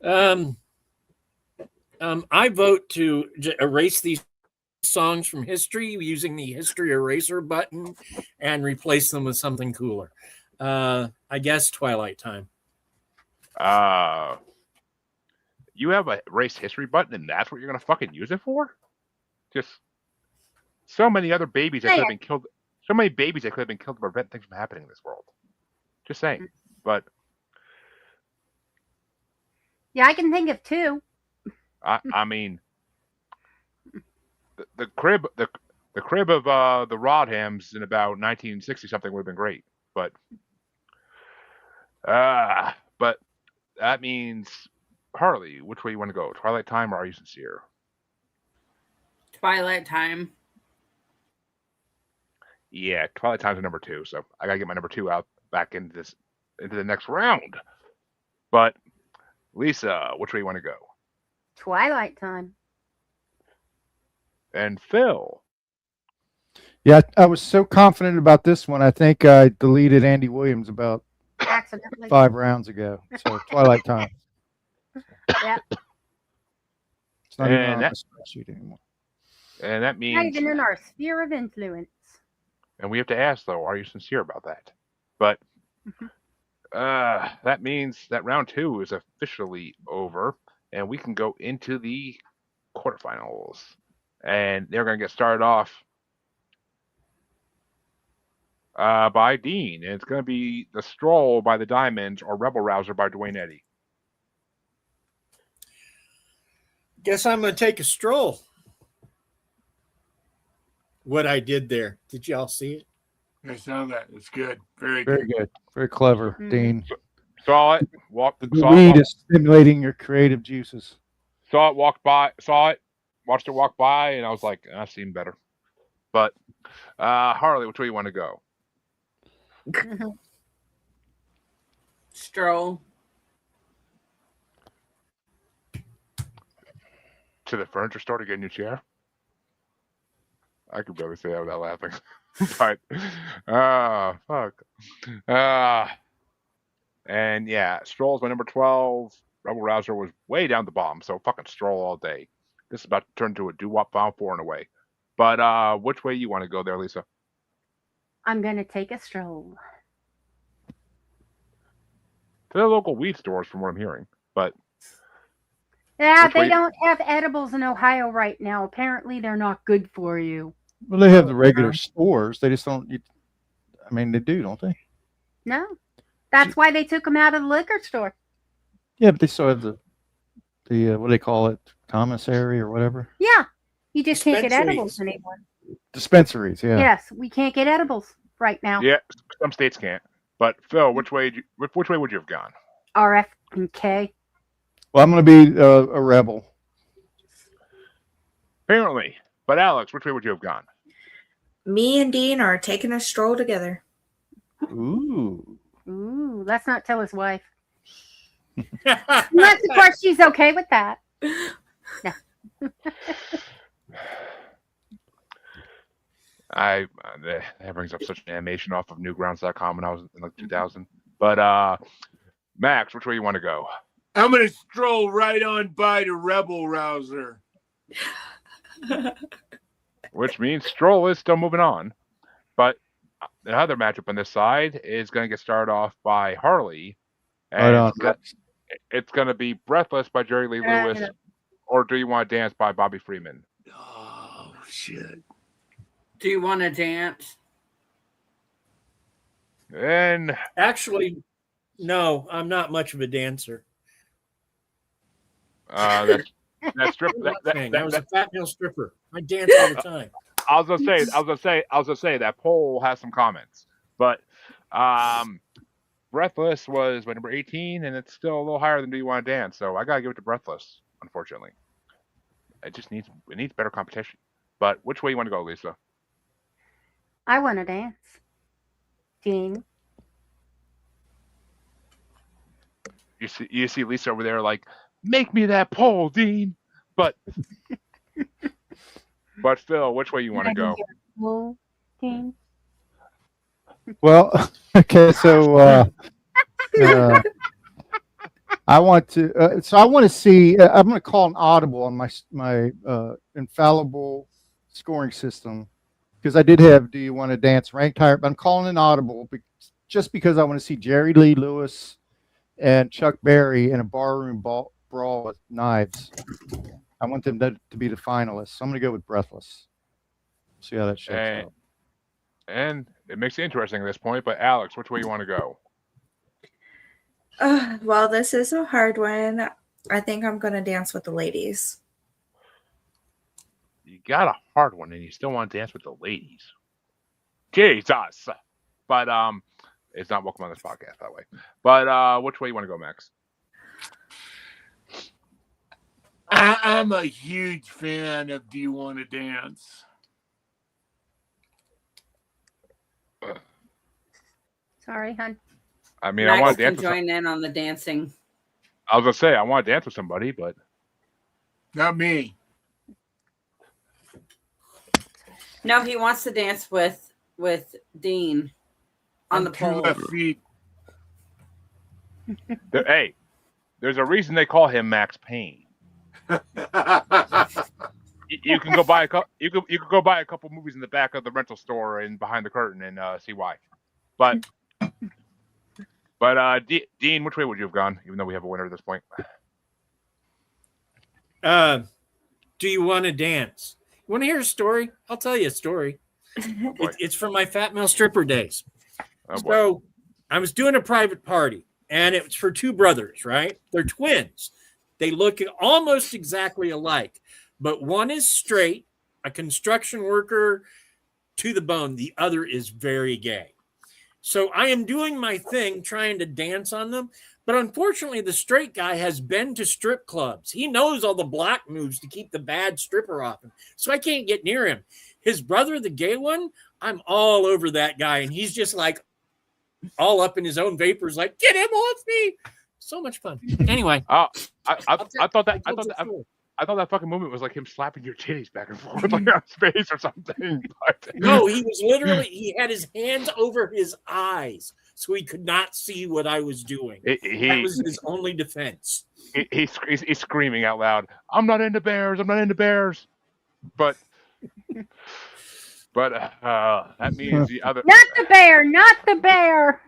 I vote to erase these songs from history using the history eraser button and replace them with something cooler. I guess Twilight Time. You have a erase history button, and that's what you're gonna fucking use it for? Just so many other babies that could have been killed. So many babies that could have been killed to prevent things from happening in this world. Just saying. But Yeah, I can think of 2. I mean, the crib of the Rodhams in about 1960 something would have been great, but that means Harley, which way you want to go? Twilight Time or Are You Sincere? Twilight Time. Yeah, Twilight Time's number 2, so I gotta get my number 2 out back into the next round. But Lisa, which way you want to go? Twilight Time. And Phil. Yeah, I was so confident about this one. I think I deleted Andy Williams about Accidentally. 5 rounds ago. So Twilight Time. Yeah. It's not even on the spreadsheet anymore. And that means Not even in our sphere of influence. And we have to ask though, are you sincere about that? But that means that round 2 is officially over, and we can go into the quarterfinals. And they're going to get started off. by Dean. And it's going to be The Stroll by the Diamonds or Rebel Rouser by Dwayne Eddy. Guess I'm going to take a stroll. What I did there. Did y'all see it? I saw that. It's good. Very Very good. good. Very clever, Dean. Saw it. The weed is stimulating your creative juices. Saw it, walked by, saw it, watched it walk by, and I was like, I've seen better. But Harley, which way you want to go? Stroll. To the furniture store to get a new chair? I could barely say that without laughing. But fuck. And yeah, Stroll's my number 12. Rebel Rouser was way down the bottom, so fucking Stroll all day. This is about to turn into a doo-wop Final Four in a way. But which way you want to go there, Lisa? I'm going to take a stroll. To the local weed stores, from what I'm hearing. But Yeah, Which they way- don't have edibles in Ohio right now. Apparently, they're not good for you. Well, they have the regular stores. They just don't. I mean, they do, don't they? No. That's why they took them out of the liquor store. Yeah, but they still have the what do they call it? Commissary or whatever. Yeah. You just can't get Dispensaries. edibles anymore. Dispensaries. Yeah. Yes, we can't get edibles right now. yeah, some states can't. But Phil, which way would you have gone? RF and K. Well, I'm going to be a rebel. Apparently. But Alex, which way would you have gone? Me and Dean are taking a stroll together. Ooh. Ooh, let's not tell his wife. Unless, of course, she's okay with that. No. That brings up such an animation off of Newgrounds.com when I was in like 2000. But Max, which way you want to go? I'm going to stroll right on by to Rebel Rouser. Which means Stroll is still moving on. But the other matchup on this side is going to get started off by Harley. Right on. It's going to be Breathless by Jerry Lee Lewis, or Do You Want to Dance by Bobby Freeman. Oh, shit. Do you want to dance? And Actually, no, I'm not much of a dancer. that strip. I was a fat male stripper. I dance all the time. I was gonna say that poll has some comments, but Breathless was my number 18, and it's still a little higher than Do You Want to Dance, so I gotta give it to Breathless. Unfortunately, it needs better competition. But which way you want to go, Lisa? I want to dance. Dean. You see Lisa over there like, make me that poll, Dean. But Phil, which way you want to go? Well, Dean. Well, okay, so I want to. So I want to see. I'm going to call an audible on my infallible scoring system because I did have Do You Want to Dance ranked higher, but I'm calling an audible just because I want to see Jerry Lee Lewis and Chuck Berry in a barroom brawl with knives. I want them to be the finalists. So I'm going to go with Breathless. See how that shakes out. And it makes it interesting at this point. But Alex, which way you want to go? Well, this is a hard one. I think I'm going to dance with the ladies. You got a hard one, and you still want to dance with the ladies. Jesus. But it's not welcome on this podcast that way. But which way you want to go, Max? I'm a huge fan of Do You Want to Dance? Sorry, hon. I mean, I want to Max dance can with join in on the dancing. I was going to say, I want to dance with somebody, but Not me. No, he wants to dance with Dean on the Two pole. left feet. hey, there's a reason they call him Max Payne. You can go buy a couple. You could go buy a couple movies in the back of the rental store and behind the curtain and see why. But Dean, which way would you have gone? Even though we have a winner at this point. Do you want to dance? You want to hear a story? I'll tell you a story. boy. It's from my Fat Male Stripper days. Oh boy. So I was doing a private party, and it was for two brothers, right? They're twins. They look almost exactly alike, but one is straight, a construction worker to the bone. The other is very gay. So I am doing my thing, trying to dance on them. But unfortunately, the straight guy has been to strip clubs. He knows all the block moves to keep the bad stripper off him. So I can't get near him. His brother, the gay one, I'm all over that guy. And he's just like all up in his own vapors, like, get him off me. So much fun. Anyway. I thought that fucking movement was like him slapping your titties back and forth like on space or something. But... No, he was literally, he had his hands over his eyes so he could not see what I was doing. That was his only defense. He's screaming out loud, I'm not into bears. I'm not into bears. But that means the other. Not the bear. Not the bear.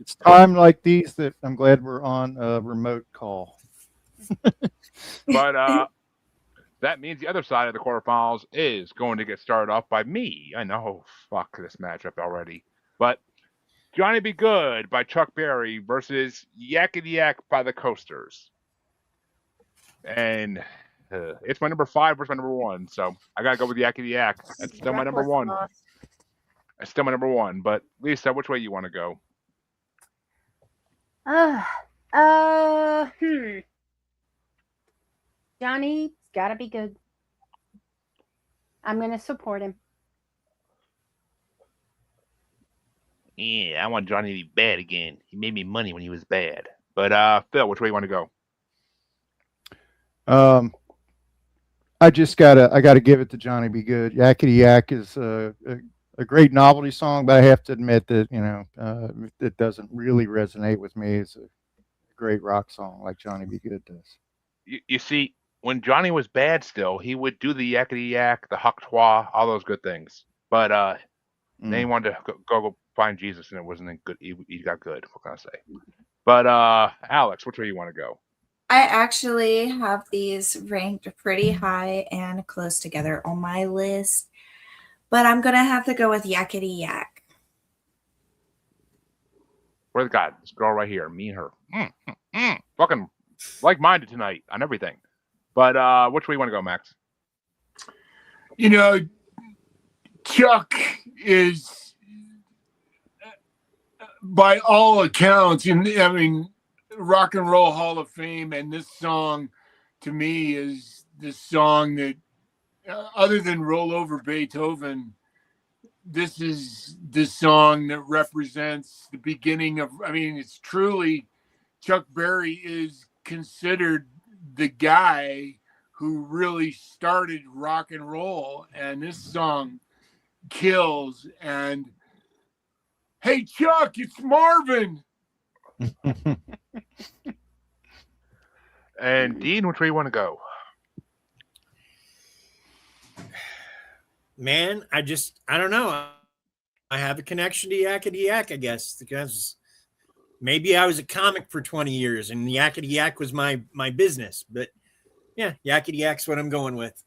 It's time like these that I'm glad we're on a remote call. But that means the other side of the quarterfinals is going to get started off by me. I know, fuck this matchup already. But Johnny Be Good by Chuck Berry versus Yakety Yak by the Coasters. And it's my number 5 versus my number 1. So I got to go with Yakety Yak. That's still my number 1. It's still my number 1. But Lisa, which way you want to go? Johnny's gotta be good. I'm gonna support him. Yeah, I want Johnny to be bad again. He made me money when he was bad. But Phil, which way you want to go? I gotta give it to Johnny Be Good. Yakety Yak is a great novelty song, but I have to admit that it doesn't really resonate with me as a great rock song like Johnny Be Good does. You see, when Johnny was bad still, he would do the Yakety Yak, the Huck Twa, all those good things. But then he wanted to go find Jesus, and it wasn't good. He got good. What can I say? But Alex, which way you want to go? I actually have these ranked pretty high and close together on my list, but I'm going to have to go with Yakety Yak. Where's God? This girl right here, me and her. Fucking like-minded tonight on everything. But which way you want to go, Max? You know, Chuck is, by all accounts, I mean, Rock and Roll Hall of Fame, and this song, to me, is this song that, other than Roll Over Beethoven, this is the song that represents the beginning of, I mean, it's truly, Chuck Berry is considered the guy who really started rock and roll, and this song kills. And hey, Chuck, it's Marvin. And Dean, which way you want to go? Man, I don't know. I have a connection to Yakety Yak, I guess, because maybe I was a comic for 20 years and Yakety Yak was my business. But yeah, Yakety Yak's what I'm going with.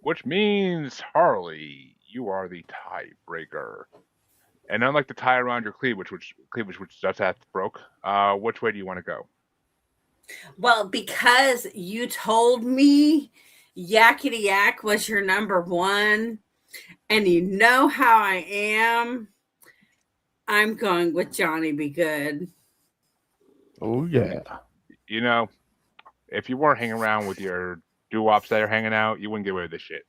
Which means, Harley, you are the tiebreaker. And unlike the tie around your cleavage, which does have broke, which way do you want to go? Well, because you told me Yakety Yak was your number 1, and you know how I am, I'm going with Johnny Be Good. Oh, yeah. You know, if you weren't hanging around with your doo-wops that are hanging out, you wouldn't get away with this shit.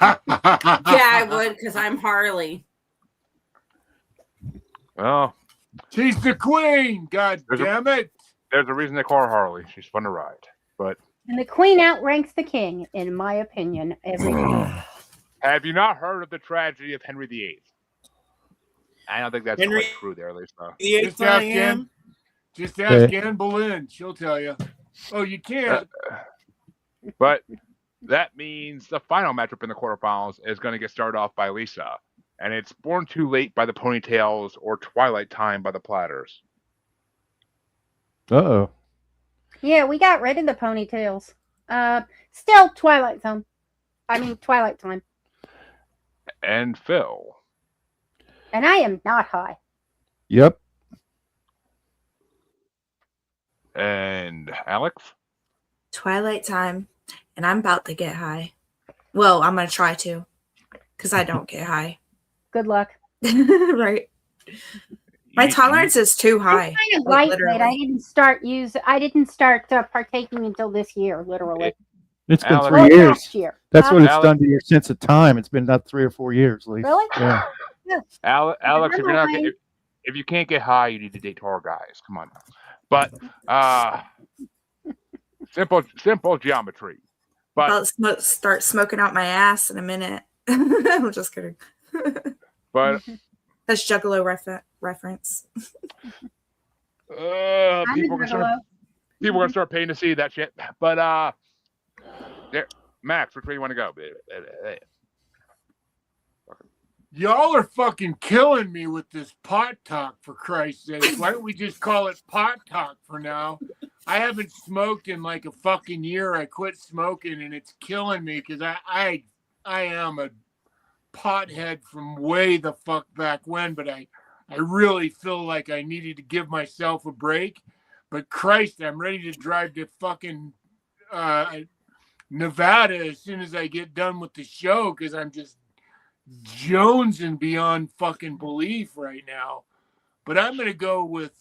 Yeah, I would, because I'm Harley. Well, she's the queen. God damn it. There's a reason they call her Harley. She's fun to ride. But And the queen outranks the king, in my opinion, every day. Have you not heard of the tragedy of Henry VIII? I don't think that's quite true there, at least. Just ask Anne Boleyn. She'll tell you. Oh, you can't. But that means the final matchup in the quarterfinals is going to get started off by Lisa. And it's Born Too Late by the Ponytails or Twilight Time by the Platters. Uh-oh. Yeah, we got rid of the ponytails. Still Twilight Time. And Phil. And I am not high. Yep. And Alex. Twilight Time, and I'm about to get high. Well, I'm gonna try to, because I don't get high. Good luck. Right. My tolerance is too high. I'm kind of like, lightweight. I didn't start partaking until this year, literally. It's been Alex. 3 Well, years. last year. That's what it's Alex. done to your sense of time. It's been about 3 or 4 years, at least. Really? Yeah. Alex, if you're not, Never mind. if you can't get high, you need to date taller guys. Come on. But simple geometry. But About start smoking out my ass in a minute. I'm just kidding. but That's Juggalo reference. people are gonna start paying to see that shit. But Max, which way you want to go? Y'all are fucking killing me with this pot talk, for Christ's sake. Why don't we just call it pot talk for now? I haven't smoked in like a fucking year. I quit smoking and it's killing me because I am a pothead from way the fuck back when, but I really feel like I needed to give myself a break. But Christ, I'm ready to drive to fucking Nevada as soon as I get done with the show because I'm just jonesing beyond fucking belief right now. But I'm going to go with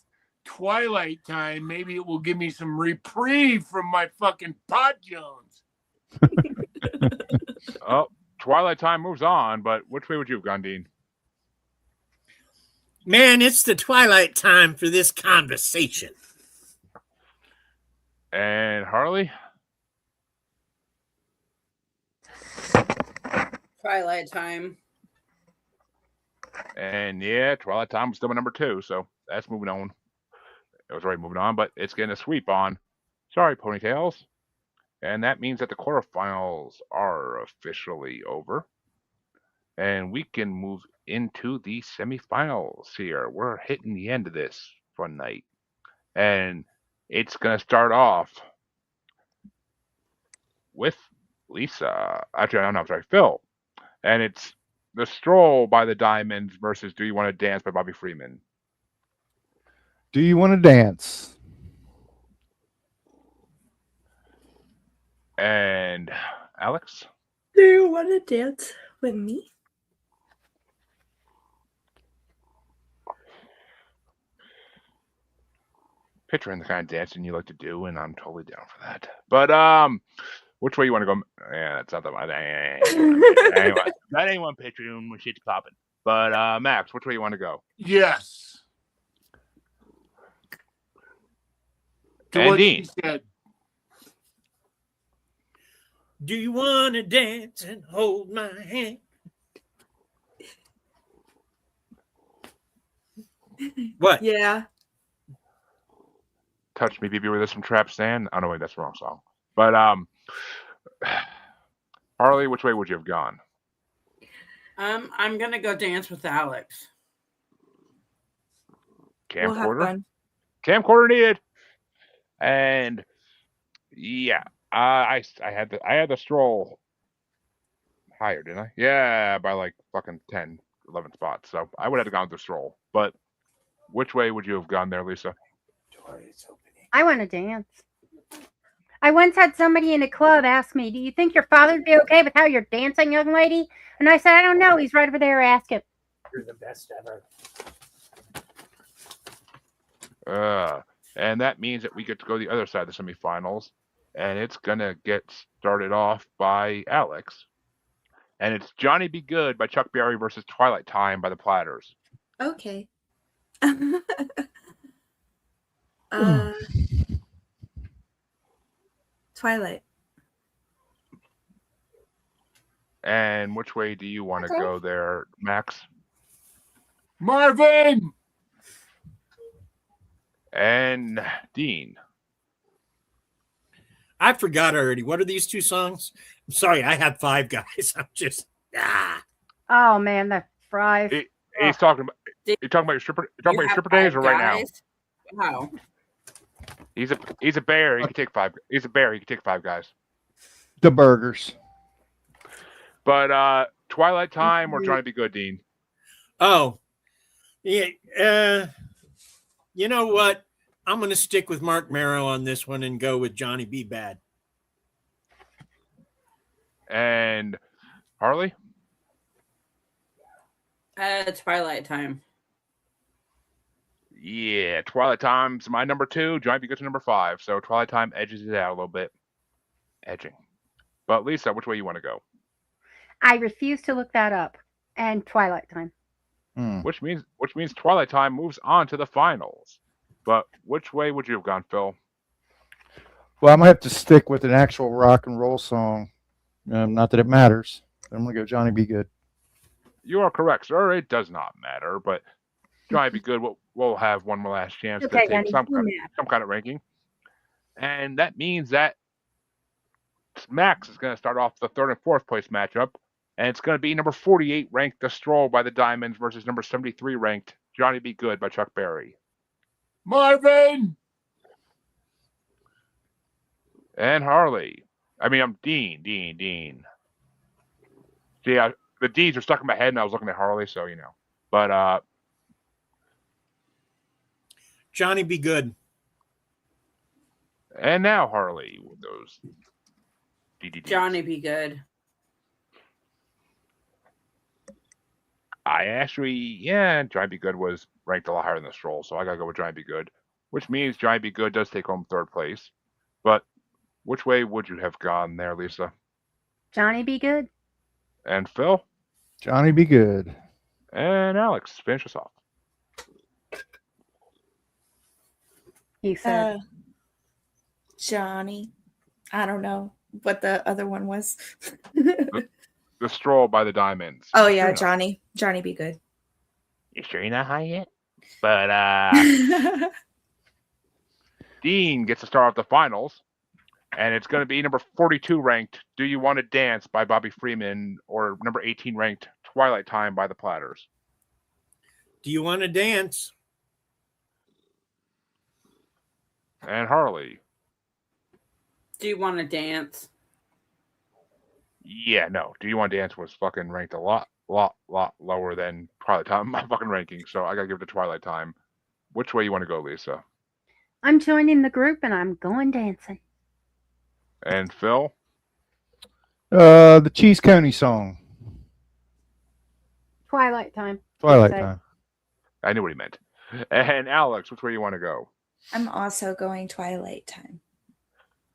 Twilight Time. Maybe it will give me some reprieve from my fucking pot jones. Oh, Twilight Time moves on, but which way would you have gone, Dean? Man, it's the twilight time for this conversation. And Harley? Twilight Time. And yeah, Twilight Time was still my number 2, so that's moving on. It was already moving on, but it's getting a sweep on. Sorry, ponytails. And that means that the quarterfinals are officially over. And we can move into the semifinals here. We're hitting the end of this fun night. And it's going to start off with Lisa. Actually, I'm sorry, Phil. And it's The Stroll by the Diamonds versus Do You Want to Dance by Bobby Freeman. Do you want to dance? And Alex? Do you want to dance with me? Picturing the kind of dancing you like to do, and I'm totally down for that. But which way you want to go? Yeah, that's not the one. Anyway, that ain't one picturing when shit's popping. But Max, which way you want to go? Yes. To And what Dean. she said. Do you want to dance and hold my hand? What? Yeah. Touch Me, Baby, with some trap stand. Oh no, wait, that's the wrong song. But Harley, which way would you have gone? I'm gonna go dance with Alex. We'll have Camcorder. fun. Camcorder needed. And yeah, I had the Stroll higher, didn't I? Yeah, by like fucking 10, 11 spots. So I would have gone with the Stroll. But which way would you have gone there, Lisa? I want to dance. I once had somebody in a club ask me, "Do you think your father'd be okay with how you're dancing, young lady?" And I said, "I don't know. He's right over there. Ask him." You're the best ever. And that means that we get to go to the other side of the semifinals, and it's gonna get started off by Alex, and it's Johnny Be Good by Chuck Berry versus Twilight Time by the Platters. Okay. Twilight. And which way do you want to go there, Max? Marvin! And Dean. I forgot already. What are these two songs? I'm sorry, I have 5 guys. I'm just Oh man, the fries. He's talking about. You're talking about your stripper. You're talking about your stripper days or right now? Wow. He's a bear. He can take 5. He's a bear. He can take 5 guys. The burgers. But Twilight Time or Johnny Be Good, Dean? Oh, yeah. You know what? I'm going to stick with Mark Marrow on this one and go with Johnny Be Bad. And Harley? Twilight Time. Yeah, Twilight Time's my number 2. Johnny Be Good's number 5. So Twilight Time edges it out a little bit. Edging. But Lisa, which way you want to go? I refuse to look that up. And Twilight Time. Which means Twilight Time moves on to the finals. But which way would you have gone, Phil? Well, I'm gonna have to stick with an actual rock and roll song. Not that it matters. I'm gonna go Johnny Be Good. You are correct, sir. It does not matter, but Johnny Be Good will have one more last chance Okay, to take Johnny, some you kind of ranking. And that means that Max is going to start off the 3rd and 4th place matchup. And it's going to be number 48 ranked The Stroll by the Diamonds versus number 73 ranked Johnny Be Good by Chuck Berry. Marvin! And Harley. I'm Dean. See, the D's are stuck in my head, and I was looking at Harley, so you know. But Johnny Be Good. And now Harley with those DDDs. Johnny Be Good. I actually, Johnny Be Good was ranked a lot higher than The Stroll, so I gotta go with Johnny Be Good, which means Johnny Be Good does take home 3rd place. But which way would you have gone there, Lisa? Johnny Be Good. And Phil? Johnny Be Good. And Alex, finish us off. He said. Johnny. I don't know what the other one was. The Stroll by the Diamonds. Oh yeah, Johnny. Johnny Be Good. You sure you're not high yet? But Dean gets to start off the finals, and it's going to be number 42 ranked Do You Want to Dance by Bobby Freeman or number 18 ranked Twilight Time by the Platters. Do you want to dance? And Harley. Do you want to dance? Yeah, no. Do You Want to Dance was fucking ranked a lot lower than Twilight Time in my fucking ranking, so I gotta give it to Twilight Time. Which way you want to go, Lisa? I'm joining the group and I'm going dancing. And Phil? The Cheese Coney song. Twilight Time. Twilight Time. I knew what he meant. And Alex, which way you want to go? I'm also going Twilight Time.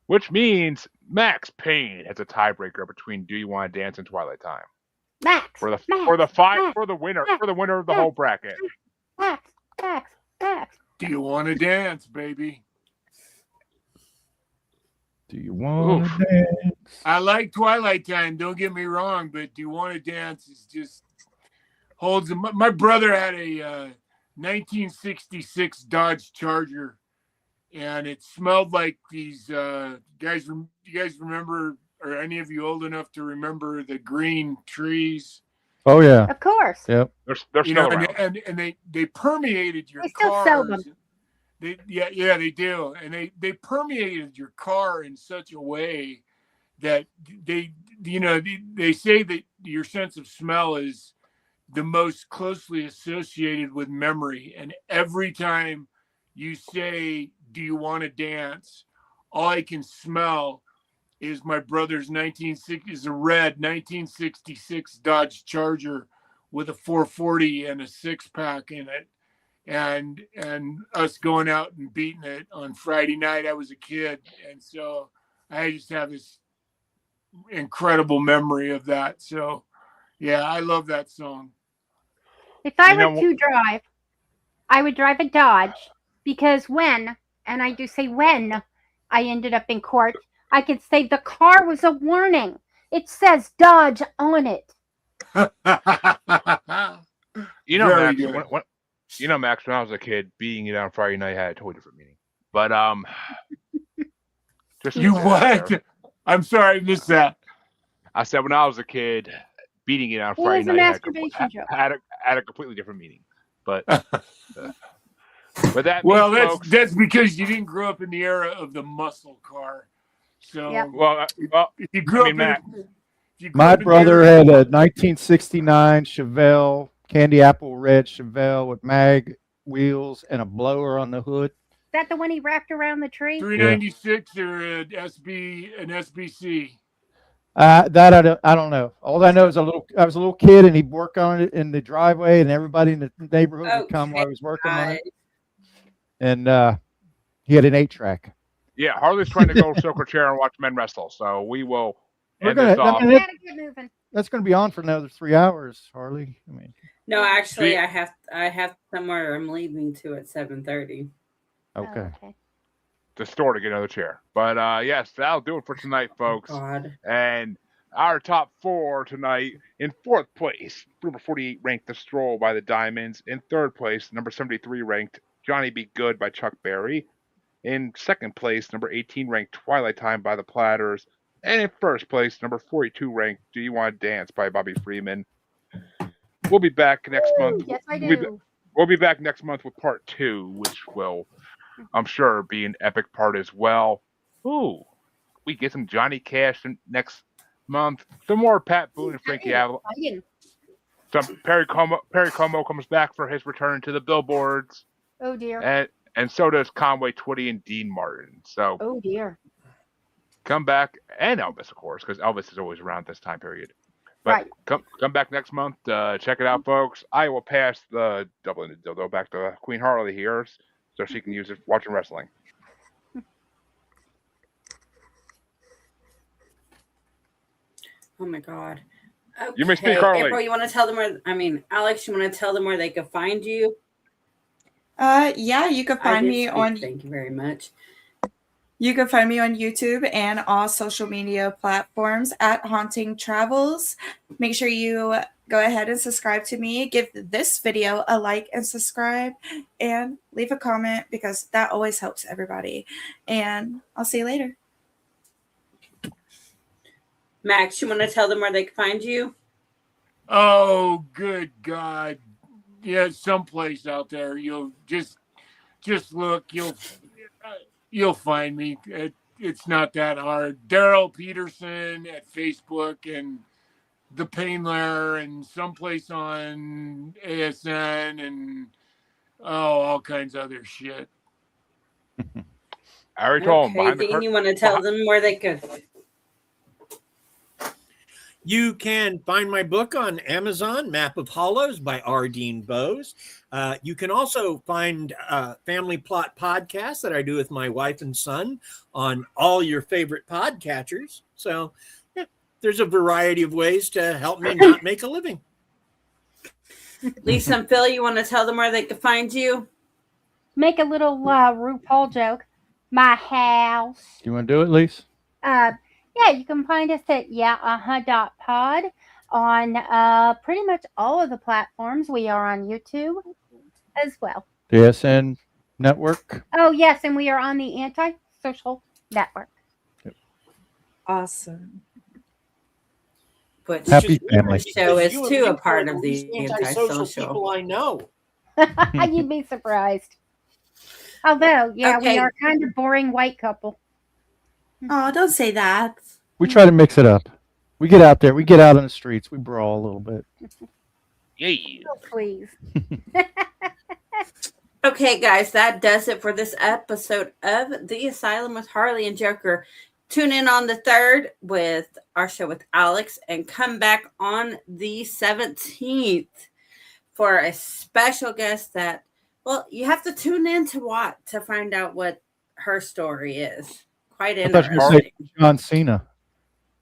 Which means Max Payne has a tiebreaker between Do You Want to Dance and Twilight Time. Max. For the winner of the whole bracket. Max. Do you want to dance, baby? Do you want to dance? I like Twilight Time, don't get me wrong, but Do You Want to Dance is just holds. My brother had a 1966 Dodge Charger, and it smelled like these guys. You guys remember, or any of you old enough to remember the green trees? Oh yeah, Of course. yep. They're still around. And they permeated your They still sell cars. them. They do, and they permeated your car in such a way that they say that your sense of smell is the most closely associated with memory, and every time you say, "Do you want to dance?" all I can smell is my brother's is a red 1966 Dodge Charger with a 440 and a 6-pack in it, and us going out and beating it on Friday night. I was a kid, and so I just have this incredible memory of that. So yeah, I love that song. If I were to drive, I would drive a Dodge because when I do say when I ended up in court, I could say the car was a warning. It says Dodge on it. Max, when I was a kid, beating it on Friday night had a totally different meaning. But just You what? I'm sorry, I missed that. I said when I was a kid, beating it on It was Friday a night masturbation joke. had a completely different meaning. But that Well, means, folks, that's because you didn't grow up in the era of the muscle car. So Yep. well, if you grew up in Matt, You grew My up in brother there? had a 1969 Chevelle, candy apple red Chevelle with mag wheels and a blower on the hood. Is that the one he wrapped around the tree? 396 or an SBC? That I don't know. All I know is I was a little kid and he'd work on it in the driveway and everybody in the neighborhood would come while I was working on it. And he had an 8-track. Yeah, Harley's trying to go soak her chair and watch men wrestle. So we will We're end this gonna. off. I mean, Gotta get moving. that's going to be on for another 3 hours, Harley. I mean, No, actually, See- I have somewhere I'm leaving to at 7:30. okay. Oh, okay. The store to get another chair. But yes, that'll do it for tonight, folks. God. And our top 4 tonight: in 4th place, number 48 ranked The Stroll by the Diamonds. In 3rd place, number 73 ranked Johnny Be Good by Chuck Berry. In 2nd place, number 18 ranked Twilight Time by the Platters. And in 1st place, number 42 ranked Do You Want to Dance by Bobby Freeman. We'll be back next month. Yes, I We'll be- do. We'll be back next month with part 2, which will, I'm sure, be an epic part as well. Ooh, we get some Johnny Cash next month. Some more Pat Boone and Frankie Avalon. Exciting. Some Perry Como comes back for his return to the billboards, Oh dear. and so does Conway Twitty and Dean Martin. So Oh dear. come back, and Elvis, of course, because Elvis is always around this time period. But Right. come back next month. Check it out, folks. I will pass the double-ended dildo back to Queen Harley here, so she can use it watching wrestling. Oh my God. Okay. You may speak, Harley. April, you want to tell them Alex, you want to tell them where they can find you? Yeah, you can I find did me speak, on Thank you very much. You can find me on YouTube and all social media platforms at Haunting Travels. Make sure you go ahead and subscribe to me. Give this video a like and subscribe, and leave a comment because that always helps everybody. And I'll see you later. Max, you want to tell them where they can find you? Oh, good God! Yeah, someplace out there. You'll just look. You'll find me. It's not that hard. Daryl Peterson at Facebook and The Pain Lair and someplace on ASN and all kinds of other shit. I already told him Okay, behind the Dean, curtain. you want to tell them where they could? You can find my book on Amazon, Map of Hollows by R. Dean Bose. You can also find Family Plot podcast that I do with my wife and son on all your favorite podcatchers. So yeah, there's a variety of ways to help me not make a living. Lisa and Phil, you want to tell them where they can find you? Make a little RuPaul joke. My house. You want to do it, Lise? Yeah, you can find us at pod on pretty much all of the platforms. We are on YouTube as well. The SN Network. Oh, yes, and we are on the Anti-Social Network. Awesome. Which Happy family. show is You and too me a are part the of least the antisocial antisocial. people I know. You'd be surprised. Although, yeah, Okay. we are kind of boring white couple. Oh, don't say that. We try to mix it up. We get out there. We get out on the streets. We brawl a little bit. Yeah. Oh, please. Okay, guys, that does it for this episode of The Asylum with Harley and Joker. Tune in on the 3rd with our show with Alex and come back on the 17th for a special guest that, well, you have to tune in to find out what her story is. Quite I thought you were going to say interesting. John Cena.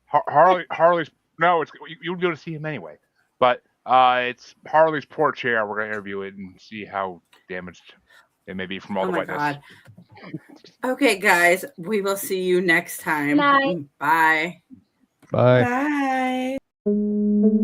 Harley's no, you'll be able to see him anyway. But it's Harley's poor chair. We're gonna interview it and see how damaged it may be from all Oh the my wetness. God. Okay, guys, we will see you next time. Night. Bye. Bye. Bye.